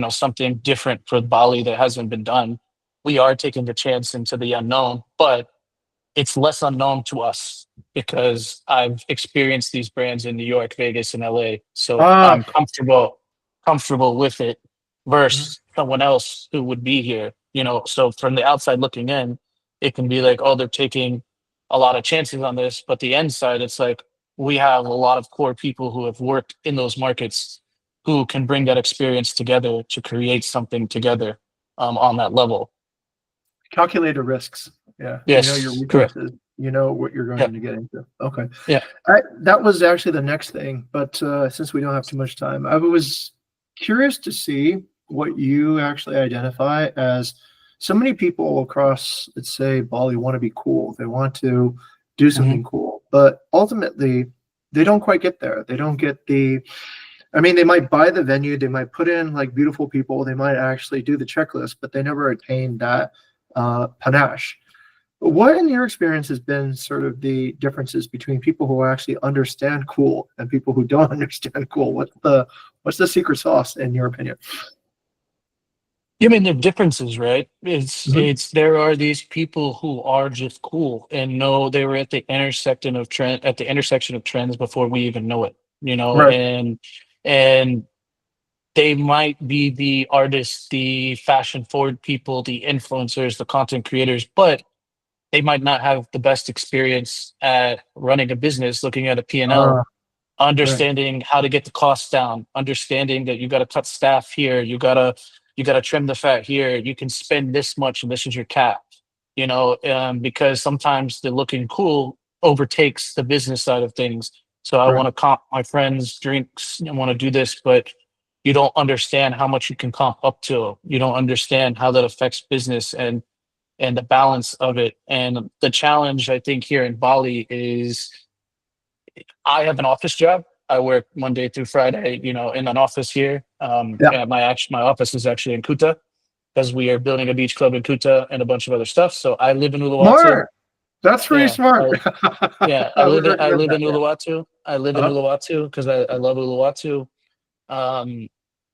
something different for Bali that hasn't been done, we are taking a chance into the unknown, but it's less unknown to us because I've experienced these brands in New York, Vegas, and LA. So I'm comfortable with it versus someone else who would be here. So from the outside looking in, it can be like, oh, they're taking a lot of chances on this. But the end side, it's like we have a lot of core people who have worked in those markets who can bring that experience together to create something together on that level. Calculated risks. Yeah. Yes, You know your correct. weaknesses. You know what you're going to get into. Okay. Yeah. That was actually the next thing, but since we don't have too much time, I was curious to see what you actually identify as. So many people across, let's say, Bali want to be cool. They want to do something cool, but ultimately they don't quite get there. They don't get they might buy the venue, they might put in like beautiful people, they might actually do the checklist, but they never attain that panache. What in your experience has been sort of the differences between people who actually understand cool and people who don't understand cool? What's the secret sauce in your opinion? You mean the differences, right? It's there are these people who are just cool and know they were at the intersection of trends before we even know it, Right. and they might be the artists, the fashion forward people, the influencers, the content creators, but they might not have the best experience at running a business, looking at a P&L, understanding how to get the costs down, understanding that you got to cut staff here, you gotta trim the fat here, you can spend this much and this is your cap, because sometimes the looking cool overtakes the business side of things. So I want to comp my friends drinks and want to do this, but you don't understand how much you can comp up to. You don't understand how that affects business and the balance of it. And the challenge I think here in Bali is I have an office job. I work Monday through Friday, in an office here. And my office is actually in Kuta because we are building a beach club in Kuta and a bunch of other stuff. So I live in Uluwatu. Smart. That's pretty smart. I live in Uluwatu. I live in Uluwatu because I love Uluwatu.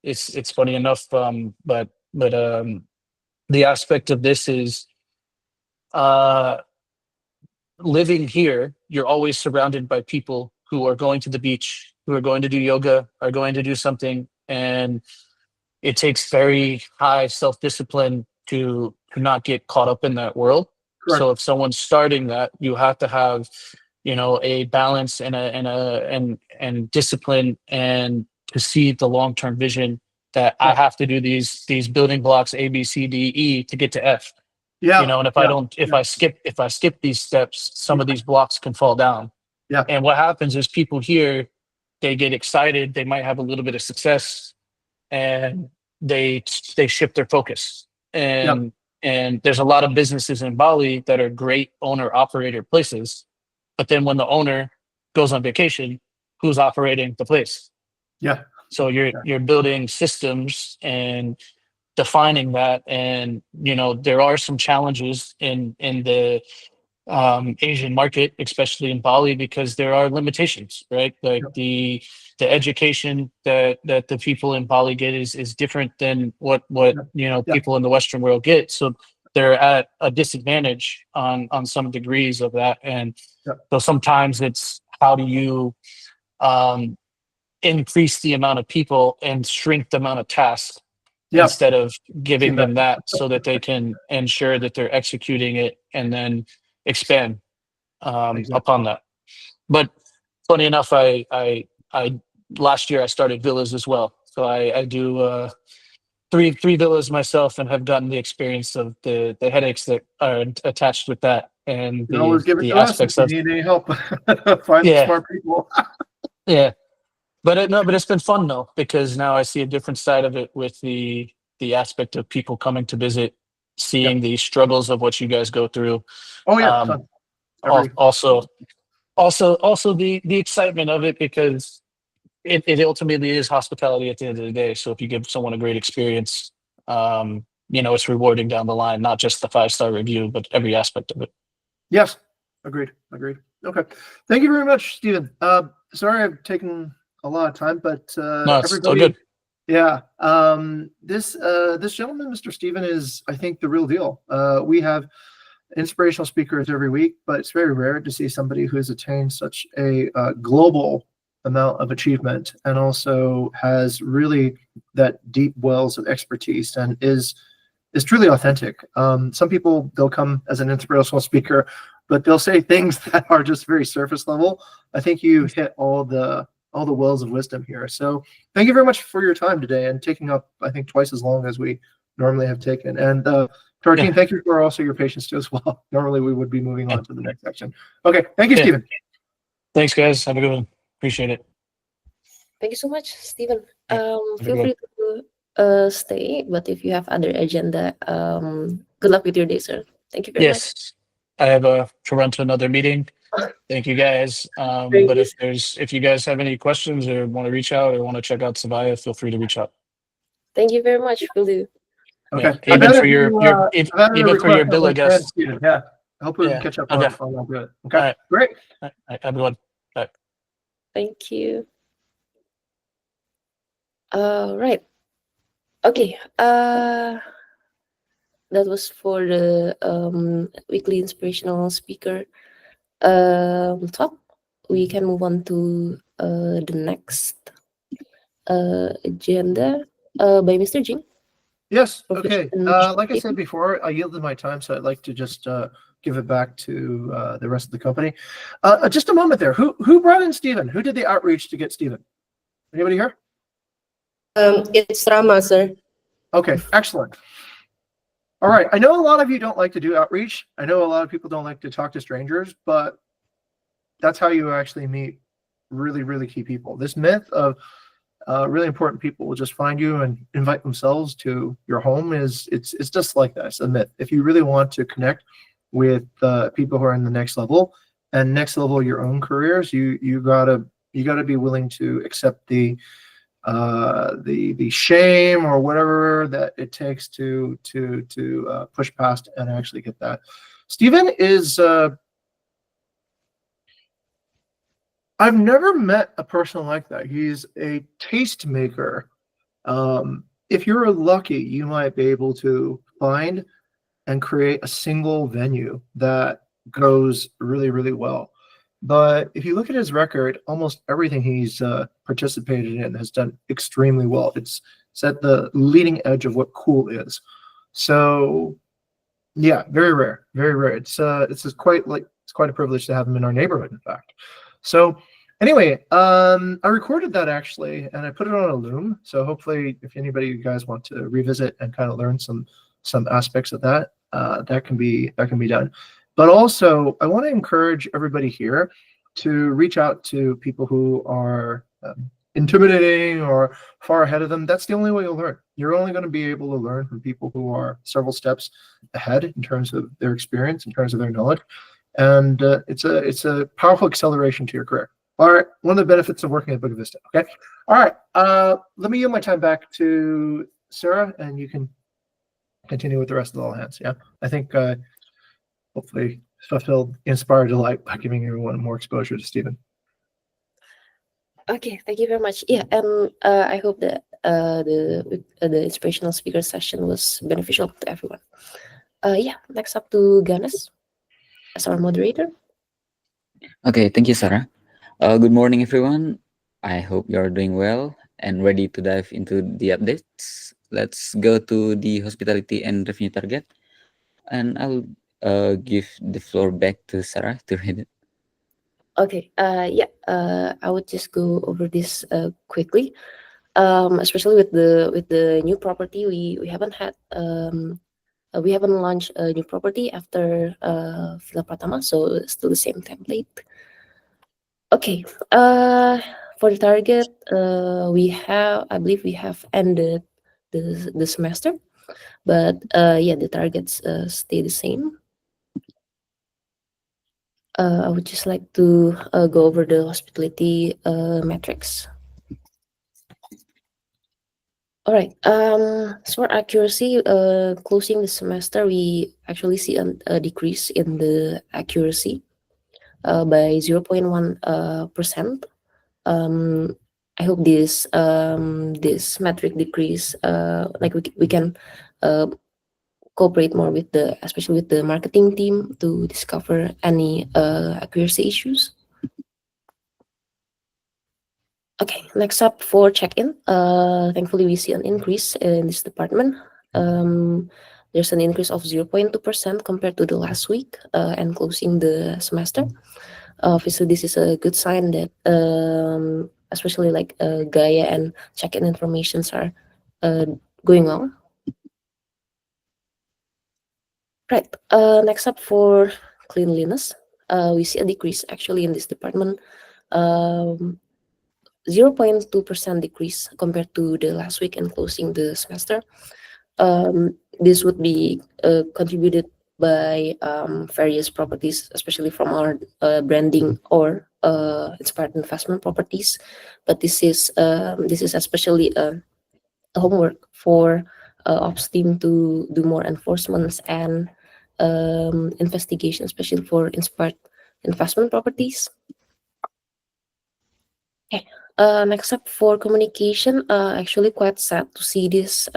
It's funny enough, but the aspect of this is living here, you're always surrounded by people who are going to the beach, who are going to do yoga, are going to do something, and it takes very high self-discipline to not get caught up in that world. Correct. So if someone's starting that, you have to have, a balance and discipline and to see the long-term vision that I have to do these building blocks A, B, C, D, E to get to F. And if I skip these steps, some of these blocks can fall down. Yeah. And what happens is people here, they get excited, they might have a little bit of success, and they shift their focus. And there's a lot of businesses in Bali that are great owner operator places, but then when the owner goes on vacation, who's operating the place? Yeah. So you're building systems and defining that, and there are some challenges in the Asian market, especially in Bali, because there are limitations, right? Like the education that the people in Bali get is different than what people in the Western world get. So they're at a disadvantage on some degrees of that, and so sometimes it's how do you increase the amount of people and shrink the amount of tasks instead of giving them that so that they can ensure that they're executing it and then expand upon that. But funny enough, I last year I started villas as well. So I do three villas myself and have gotten the experience of the headaches that are attached with that and the aspects of need any help. Find smart people. But it's been fun though, because now I see a different side of it with the aspect of people coming to visit, seeing the struggles of what you guys go through. Oh yeah. Also the excitement of it, because it ultimately is hospitality at the end of the day. So if you give someone a great experience, it's rewarding down the line, not just the 5-star review, but every aspect of it. Yes. Agreed. Okay. Thank you very much, Stephen. Sorry I've taken a lot of time, but No, it's still everybody, good. yeah. This gentleman, Mr. Stephen, is, I think, the real deal. We have inspirational speakers every week, but it's very rare to see somebody who has attained such a global amount of achievement and also has really that deep wells of expertise and is truly authentic. Some people, they'll come as an inspirational speaker, but they'll say things that are just very surface level. I think you hit all the wells of wisdom here. So thank you very much for your time today and taking up, I think, twice as long as we normally have taken. And to our team, thank you for also your patience too as well. Normally we would be moving on to the next section. Okay, thank you, Stephen. Thanks, guys. Have a good one. Appreciate it. Thank you so much, Stephen. Yeah, Feel free to stay, but if you have other agenda, good luck with your day, sir. Thank you very much. Yes, I have to run to another meeting. Thank you, guys. Thank But you. if you guys have any questions or want to reach out or want to check out Savaya, feel free to reach out. Thank you very much. Will do. Okay. Yeah, I've even added for your you, I've added a even for your request bill, I with friends, guess. Stephen. Yeah. I hope we can Yeah, catch up okay. on that good. Okay. All right. Great. All right, have a good one. Bye. Thank you. Right. Okay. That was for the weekly inspirational speaker talk. We can move on to the next agenda by Mr. Jing. Yes. Okay. Professional Like I said speaking. before, I yielded my time, so I'd like to just give it back to the rest of the company. Just a moment there. Who brought in Stephen? Who did the outreach to get Stephen? Anybody here? It's Rama, sir. Okay, excellent. All right. I know a lot of you don't like to do outreach. I know a lot of people don't like to talk to strangers, but that's how you actually meet really, really key people. This myth of really important people will just find you and invite themselves to your home it's just like that. It's a myth. If you really want to connect with people who are in the next level and next level your own careers, you gotta be willing to accept the shame or whatever that it takes to push past and actually get that. Stephen is I've never met a person like that. He's a tastemaker. If you're lucky, you might be able to find and create a single venue that goes really, really well. But if you look at his record, almost everything he's participated in has done extremely well. It's at the leading edge of what cool is. So, yeah, very rare, very rare. It's quite a privilege to have him in our neighborhood, in fact. So, anyway, I recorded that actually, and I put it on a loom. So hopefully, if anybody you guys want to revisit and kind of learn some aspects of that, that can be done. But also, I want to encourage everybody here to reach out to people who are intimidating or far ahead of them. That's the only way you'll learn. You're only going to be able to learn from people who are several steps ahead in terms of their experience, in terms of their knowledge, and it's a powerful acceleration to your career. All right, one of the benefits of working at Bukit Vista. Okay, all right. Let me yield my time back to Sarah, and you can continue with the rest of the all hands. Yeah, I think hopefully fulfilled inspired delight by giving everyone more exposure to Stephen. Okay, thank you very much. Yeah, and I hope that the inspirational speaker session was beneficial to everyone. Yeah, next up to Ganes as our moderator. Okay, thank you, Sarah. Good morning, everyone. I hope you're doing well and ready to dive into the updates. Let's go to the hospitality and revenue target. And I'll give the floor back to Sarah to read it. Okay, yeah, I would just go over this quickly. Especially with the new property, we haven't launched a new property after Villa Pratama, so it's still the same template. Okay, for the target, I believe we have ended the semester, but yeah, the targets stay the same. I would just like to go over the hospitality metrics. All right. So for accuracy, closing the semester, we actually see a decrease in the accuracy by 0.1%. I hope this this metric decrease, like we can cooperate more with especially with the marketing team to discover any accuracy issues. Okay, next up for check-in. Thankfully, we see an increase in this department. There's an increase of 0.2% compared to the last week and closing the semester. Obviously, this is a good sign that especially like Gaia and check-in informations are going on. Right. Next up for cleanliness, we see a decrease actually in this department. 0.2% decrease compared to the last week and closing the semester. This would be contributed by various properties, especially from our branding or inspired investment properties. But this is especially a homework for ops team to do more enforcements and investigation, especially for inspired investment properties. Okay. Next up for communication, actually quite sad to see this.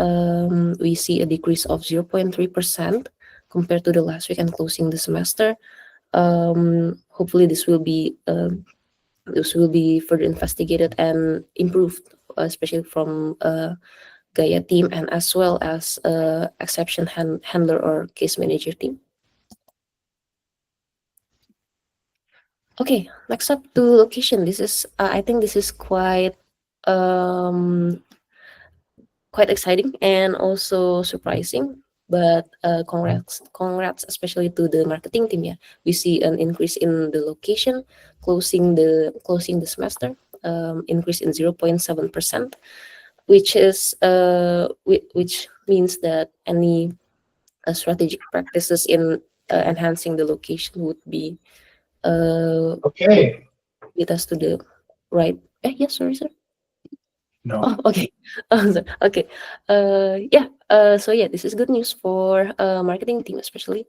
We see a decrease of 0.3% compared to the last week and closing the semester. Hopefully this will be further investigated and improved, especially from Gaia team and as well as exception handler or case manager team. Okay, next up to location. This is I think this is quite exciting and also surprising. But congrats, especially to the marketing team. Yeah, we see an increase in the location, closing the semester, increase in 0.7%, which is which means that any strategic practices in enhancing the location would be Okay. lead us to the right. Yes, sorry, sir. No. Oh, okay. Sorry. Okay. Yeah. So yeah, this is good news for marketing team especially.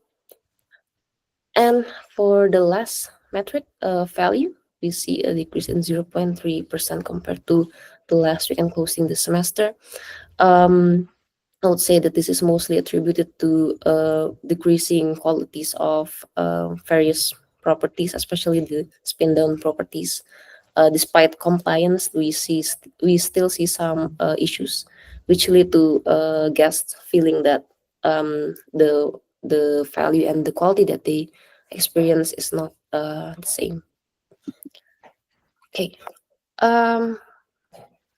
And for the last metric, value, we see a decrease in 0.3% compared to the last week and closing the semester. I would say that this is mostly attributed to decreasing qualities of various properties, especially the spin down properties. Despite compliance, we still see some issues, which lead to guests feeling that the value and the quality that they experience is not the same. Okay.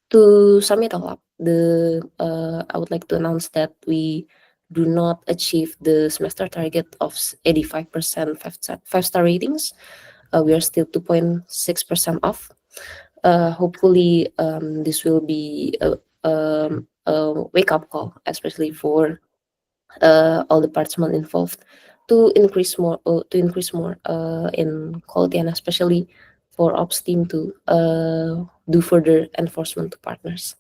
To sum it all up, I would like to announce that we do not achieve the semester target of 85% five-star ratings. We are still 2.6% off. Hopefully, this will be a wake-up call, especially for all the departments involved, to increase more in quality, and especially for ops team to do further enforcement to partners.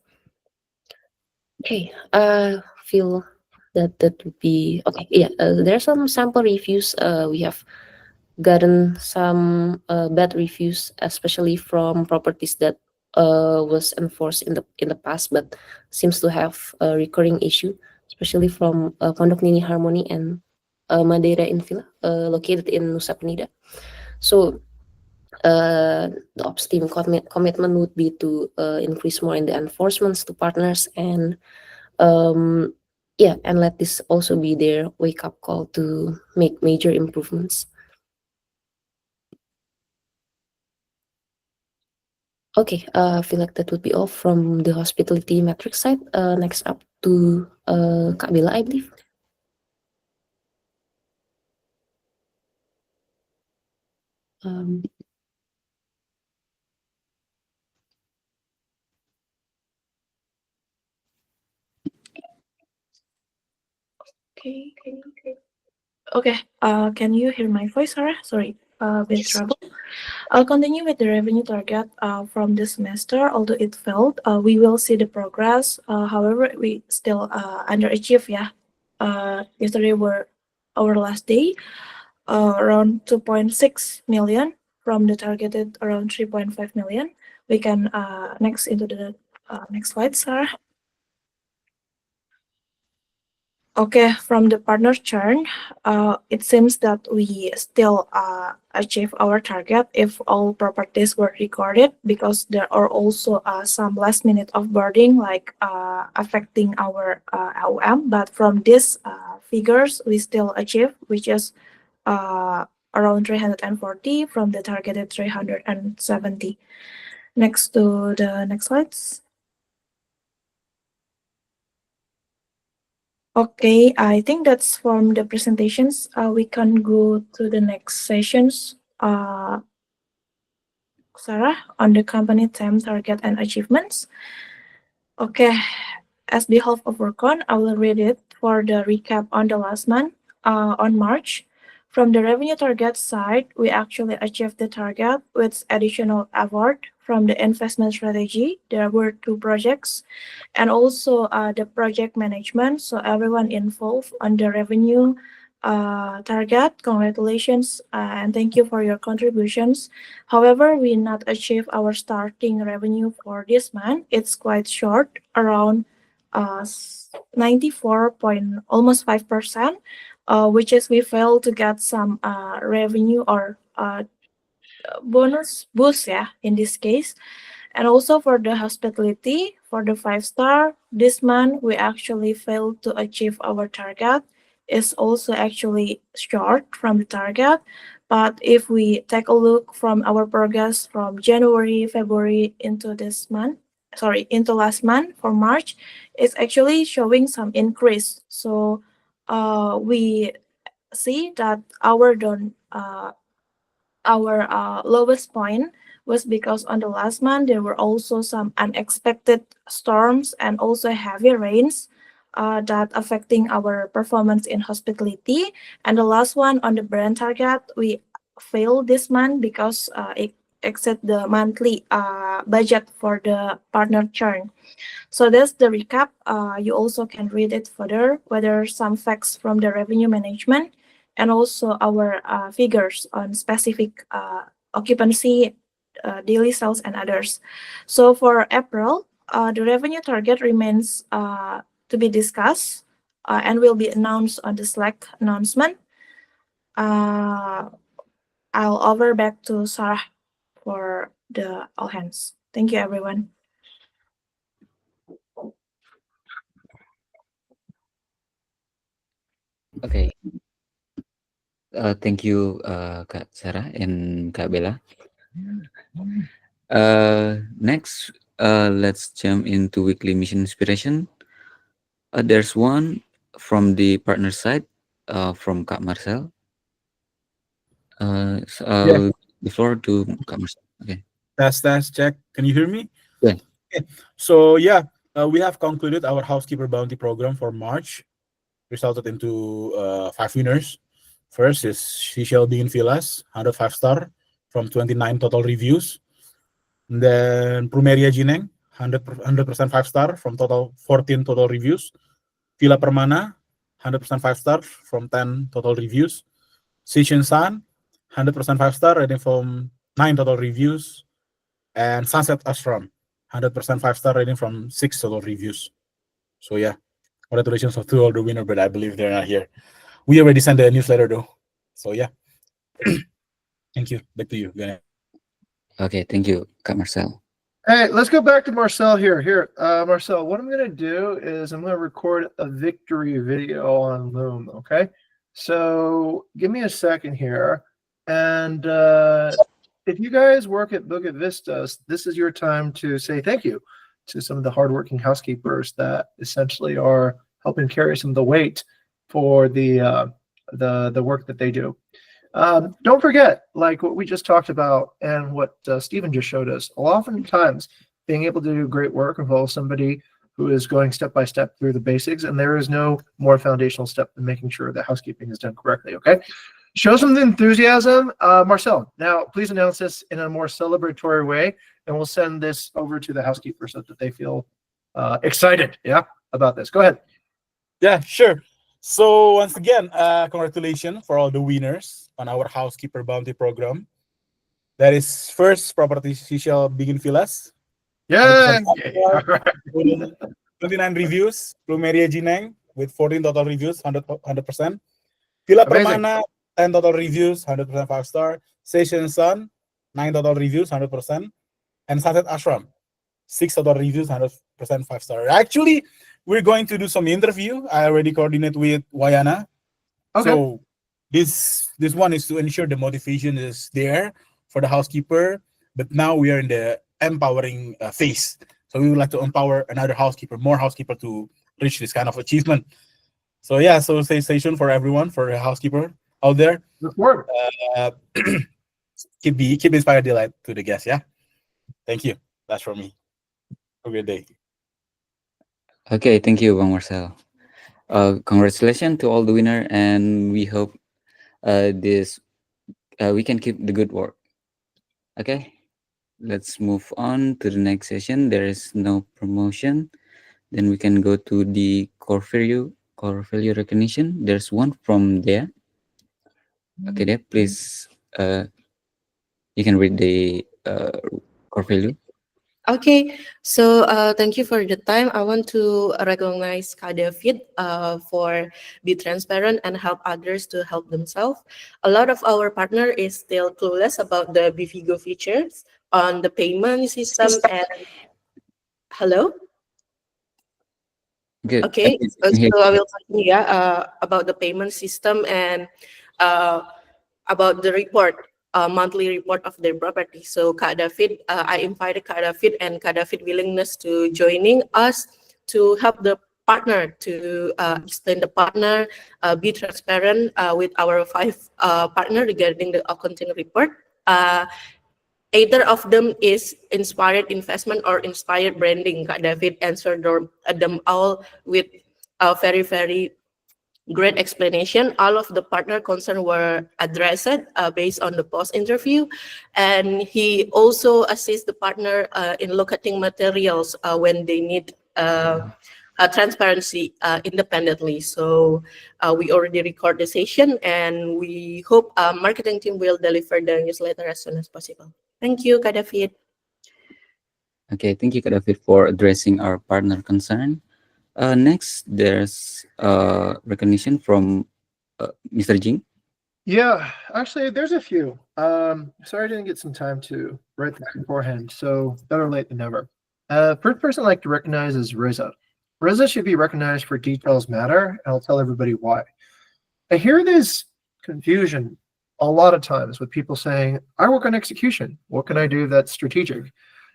Okay, I feel that would be okay. Yeah, there are some sample reviews. We have gotten some bad reviews, especially from properties that was enforced in the past, but seems to have a recurring issue, especially from Pondok Nini Harmony and Madeira Invilla, located in Nusa Penida. So the ops team commitment would be to increase more in the enforcements to partners and yeah, and let this also be their wake-up call to make major improvements. Okay, I feel like that would be all from the hospitality metric side. Next up to Kak Bella, I believe. Okay. Can you hear my voice, Sarah? Sorry, bit trouble. I'll continue with the revenue target from this semester. Although it failed, we will see the progress. However, we still underachieve. Yeah. Yesterday were our last day. Around 2.6 million from the targeted around 3.5 million. We can next into the next slide, Sarah. Okay, from the partner churn, it seems that we still achieve our target if all properties were recorded, because there are also some last minute offboarding like affecting our AUM. But from these figures, we still achieve, which is around 340 from the targeted 370. Next to the next slides. Okay, I think that's from the presentations. We can go to the next sessions. Sarah, on the company time, target, and achievements. Okay, as the half of work on, I will read it for the recap on the last month, on March. From the revenue target side, we actually achieved the target with additional award from the investment strategy. There were 2 projects, and also the project management. So everyone involved on the revenue target, congratulations, and thank you for your contributions. However, we not achieve our starting revenue for this month. It's quite short, around 94 point almost 5%, which is we failed to get some revenue or bonus boost, yeah, in this case. And also for the hospitality, for the 5-star, this month we actually failed to achieve our target. It's also actually short from the target. But if we take a look from our progress from January, February into this month, into last month for March, it's actually showing some increase. So we see that our lowest point was because on the last month there were also some unexpected storms and also heavy rains that affecting our performance in hospitality. And the last one on the brand target, we failed this month because it exceed the monthly budget for the partner churn. So that's the recap. You also can read it further, whether some facts from the revenue management and also our figures on specific occupancy, daily sales, and others. So for April, the revenue target remains to be discussed and will be announced on the Slack announcement. I'll over back to Sarah for the all hands. Thank you, everyone. Okay. Thank you, Kak Sarah and Kak Bella. Next, let's jump into weekly mission inspiration. There's one from the partner side, from Kak Marcel. The floor to Kak Marcel. Okay. Test, check. Can you hear me? Yeah. Okay. So yeah, we have concluded our housekeeper bounty program for March, resulted into 5 winners. First is Seashell Being Villas, 105-star from 29 total reviews. And then Plumeria Jineng, 100% 5-star from 14 total reviews. Villa Permana, 100% 5-star from 10 total reviews. Sishin San, 100% 5-star rating from 9 total reviews. And Sunset Ashram, 100% 5-star rating from 6 total reviews. So yeah, congratulations to all the winners, but I believe they're not here. We already sent the newsletter though. So yeah. Thank you. Back to you, Ganesh. Okay, thank you, Kak Marcel. Hey, let's go back to Marcel here. Marcel, what I'm going to do is I'm going to record a victory video on Loom, okay? So give me a second here. And if you guys work at Bukit Vista, this is your time to say thank you to some of the hardworking housekeepers that essentially are helping carry some of the weight for the work that they do. Don't forget, like what we just talked about and what Stephen just showed us, oftentimes being able to do great work involves somebody who is going step by step through the basics, and there is no more foundational step than making sure that housekeeping is done correctly, okay? Show some enthusiasm. Marcel, now please announce this in a more celebratory way, and we'll send this over to the housekeepers so that they feel excited, yeah, about this. Go ahead. Yeah, sure. So once again, congratulations for all the winners on our housekeeper bounty program. That is first property she shall begin villas. Yeah. 29 reviews. Plumeria Jineng with 14 total reviews, 100%. Villa Amazing. Permana, 10 total reviews, 100% 5-star. Station Sun, 9 total reviews, 100%. And Sunset Ashram, 6 total reviews, 100% 5-star. Actually, we're going to do some interview. I already coordinate with Wayana. Okay. So this one is to ensure the motivation is there for the housekeeper. But now we are in the empowering phase. So we would like to empower another housekeeper, more housekeeper to reach this kind of achievement. So yeah, so stay tuned for everyone, for a housekeeper out there. Look forward. Keep inspired delight to the guests. Yeah, thank you. That's from me. Have a good day. Okay, thank you, Bang Marcel. Congratulations to all the winner, and we hope we can keep the good work. Okay, let's move on to the next session. There is no promotion. Then we can go to the core value recognition. There's one from there. Okay, there, please. You can read the core value. Okay, so thank you for the time. I want to recognize Kak David for be transparent and help others to help themselves. A lot of our partner is still clueless about the Bivigo features on the payment system and hello. Good. Okay, so I will continue about the payment system and about the report. Monthly report of their property. So Kak David, I invited Kak David and Kak David willingness to joining us to help the partner to explain the partner, be transparent with our 5 partner regarding the accounting report. Either of them is inspired investment or inspired branding. Kak David answered them all with a very, very great explanation. All of the partner concern were addressed based on the post interview, and he also assists the partner in locating materials when they need transparency independently. So we already record the session, and we hope marketing team will deliver the newsletter as soon as possible. Thank you, Kak David. Okay, thank you, Kak David, for addressing our partner concern. Next, there's recognition from Mr. Jing. Yeah, actually, there's a few. Sorry I didn't get some time to write them beforehand, so better late than never. First person I'd like to recognize is Reza. Reza should be recognized for details matter, and I'll tell everybody why. I hear this confusion a lot of times with people saying, I work on execution. What can I do that's strategic?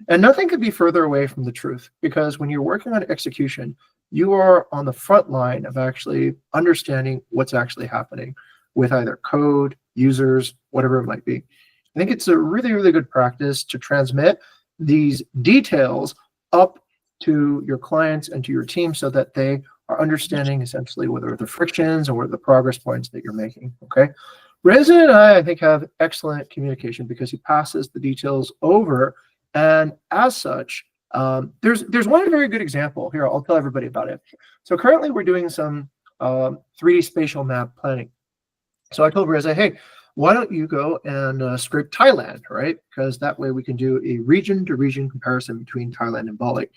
And nothing could be further away from the truth, because when you're working on execution, you are on the front line of actually understanding what's actually happening with either code, users, whatever it might be. I think it's a really, really good practice to transmit these details up to your clients and to your team so that they are understanding essentially what are the frictions and what are the progress points that you're making, okay? Reza and I think, have excellent communication because he passes the details over, and as such, there's one very good example here. I'll tell everybody about it. So currently we're doing some 3D spatial map planning. So I told Reza, hey, why don't you go and scrape Thailand, right? Because that way we can do a region-to-region comparison between Thailand and Bali.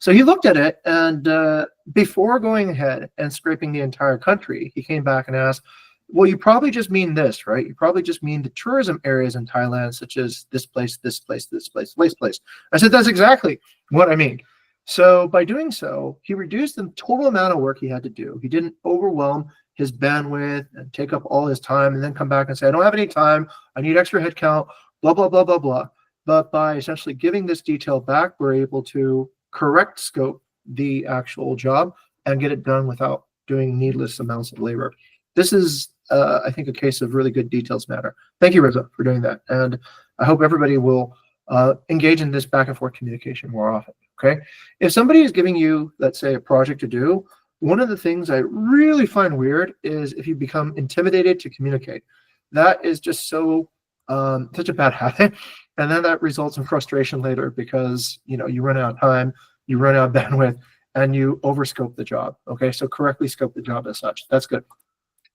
So he looked at it, and before going ahead and scraping the entire country, he came back and asked, well, you probably just mean this, right? You probably just mean the tourism areas in Thailand, such as this place, this place, this place, this place. I said, that's exactly what I mean. So by doing so, he reduced the total amount of work he had to do. He didn't overwhelm his bandwidth and take up all his time and then come back and say, I don't have any time, I need extra headcount, blah, blah, blah, blah, blah. But by essentially giving this detail back, we're able to correct scope the actual job and get it done without doing needless amounts of labor. This is, I think, a case of really good details matter. Thank you, Reza, for doing that. And I hope everybody will engage in this back and forth communication more often, okay? If somebody is giving you, let's say, a project to do, one of the things I really find weird is if you become intimidated to communicate. That is just so, such a bad habit. And then that results in frustration later because, you know, you run out of time, you run out of bandwidth, and you overscope the job, okay? So correctly scope the job as such. That's good.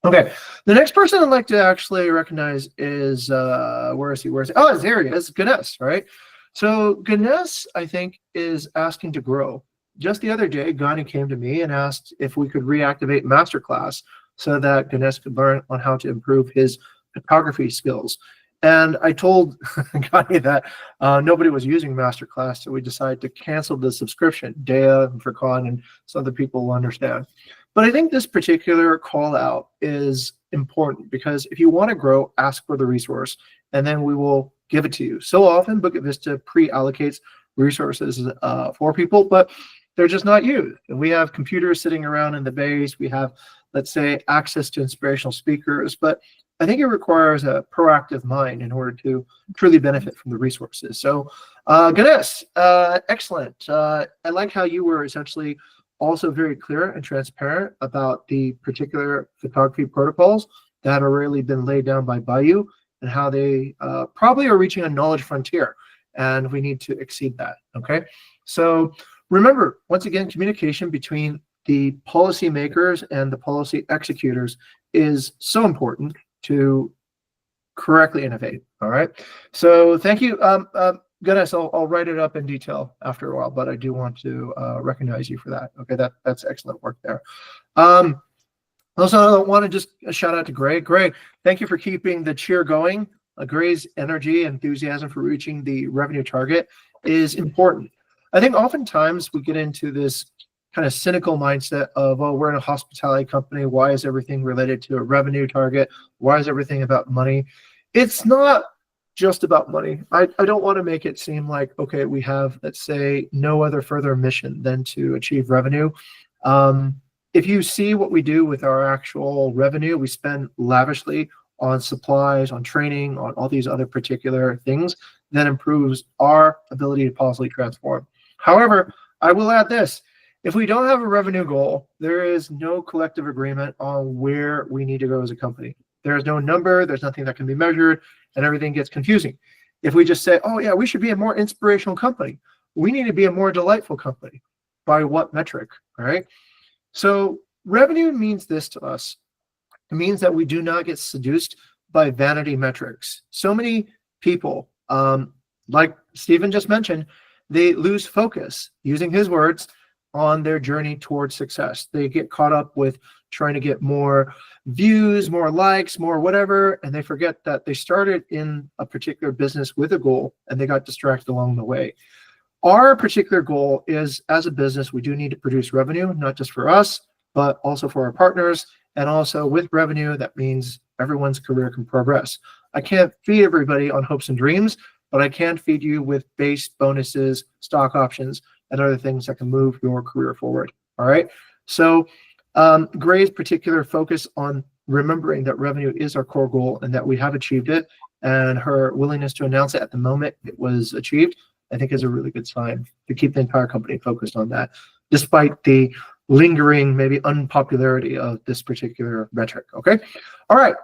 Okay, the next person I'd like to actually recognize is, where is he? Oh, there he is, Ganesh, right? So Ganesh, I think, is asking to grow. Just the other day, Gani came to me and asked if we could reactivate Masterclass so that Ganesh could learn on how to improve his photography skills. And I told Gani that nobody was using Masterclass, so we decided to cancel the subscription. Dea and Furkan and some other people will understand. But I think this particular call out is important because if you want to grow, ask for the resource, and then we will give it to you. So often, Bukit Vista pre-allocates resources for people, but they're just not used. And we have computers sitting around in the base. We have, let's say, access to inspirational speakers, but I think it requires a proactive mind in order to truly benefit from the resources. So, Ganesh, excellent. I like how you were essentially also very clear and transparent about the particular photography protocols that have really been laid down by Bayou and how they probably are reaching a knowledge frontier, and we need to exceed that, okay? So remember, once again, communication between the policymakers and the policy executors is so important to correctly innovate, all right? So thank you. Ganesh, I'll write it up in detail after a while, but I do want to recognize you for that. Okay, that's excellent work there. Also, I want to just shout out to Gray. Gray, thank you for keeping the cheer going. Gray's energy and enthusiasm for reaching the revenue target is important. I think oftentimes we get into this kind of cynical mindset of, oh, we're in a hospitality company. Why is everything related to a revenue target? Why is everything about money? It's not just about money. I don't want to make it seem like, okay, we have, let's say, no other further mission than to achieve revenue. If you see what we do with our actual revenue, we spend lavishly on supplies, on training, on all these other particular things that improves our ability to positively transform. However, I will add this. If we don't have a revenue goal, there is no collective agreement on where we need to go as a company. There's no number, there's nothing that can be measured, and everything gets confusing. If we just say, oh yeah, we should be a more inspirational company, we need to be a more delightful company. By what metric, all right? So revenue means this to us. It means that we do not get seduced by vanity metrics. So many people, like Stephen just mentioned, they lose focus, using his words, on their journey towards success. They get caught up with trying to get more views, more likes, more whatever, and they forget that they started in a particular business with a goal and they got distracted along the way. Our particular goal is, as a business, we do need to produce revenue, not just for us, but also for our partners. And also with revenue, that means everyone's career can progress. I can't feed everybody on hopes and dreams, but I can feed you with base bonuses, stock options, and other things that can move your career forward. All right. So Gray's particular focus on remembering that revenue is our core goal and that we have achieved it, and her willingness to announce it at the moment it was achieved, I think is a really good sign to keep the entire company focused on that, despite the lingering, maybe unpopularity of this particular metric. Okay. All right.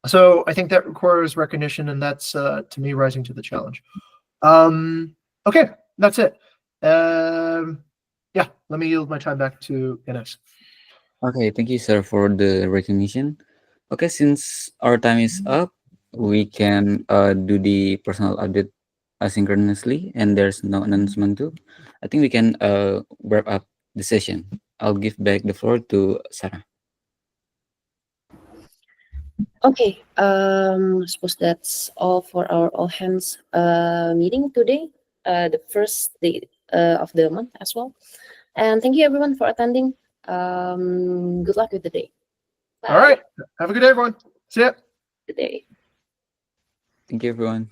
So I think that requires recognition, and that's to me rising to the challenge. Okay, that's it. Yeah, let me yield my time back to Ganesh. Okay, thank you, sir, for the recognition. Okay, since our time is up, we can do the personal update asynchronously, and there's no announcement too. I think we can wrap up the session. I'll give back the floor to Sarah. Okay, suppose that's all for our all hands meeting today, the first day of the month as well. And thank you everyone for attending. Good luck with the day. Bye. All right. Have a good day, everyone. See ya. Good day. Thank you, everyone.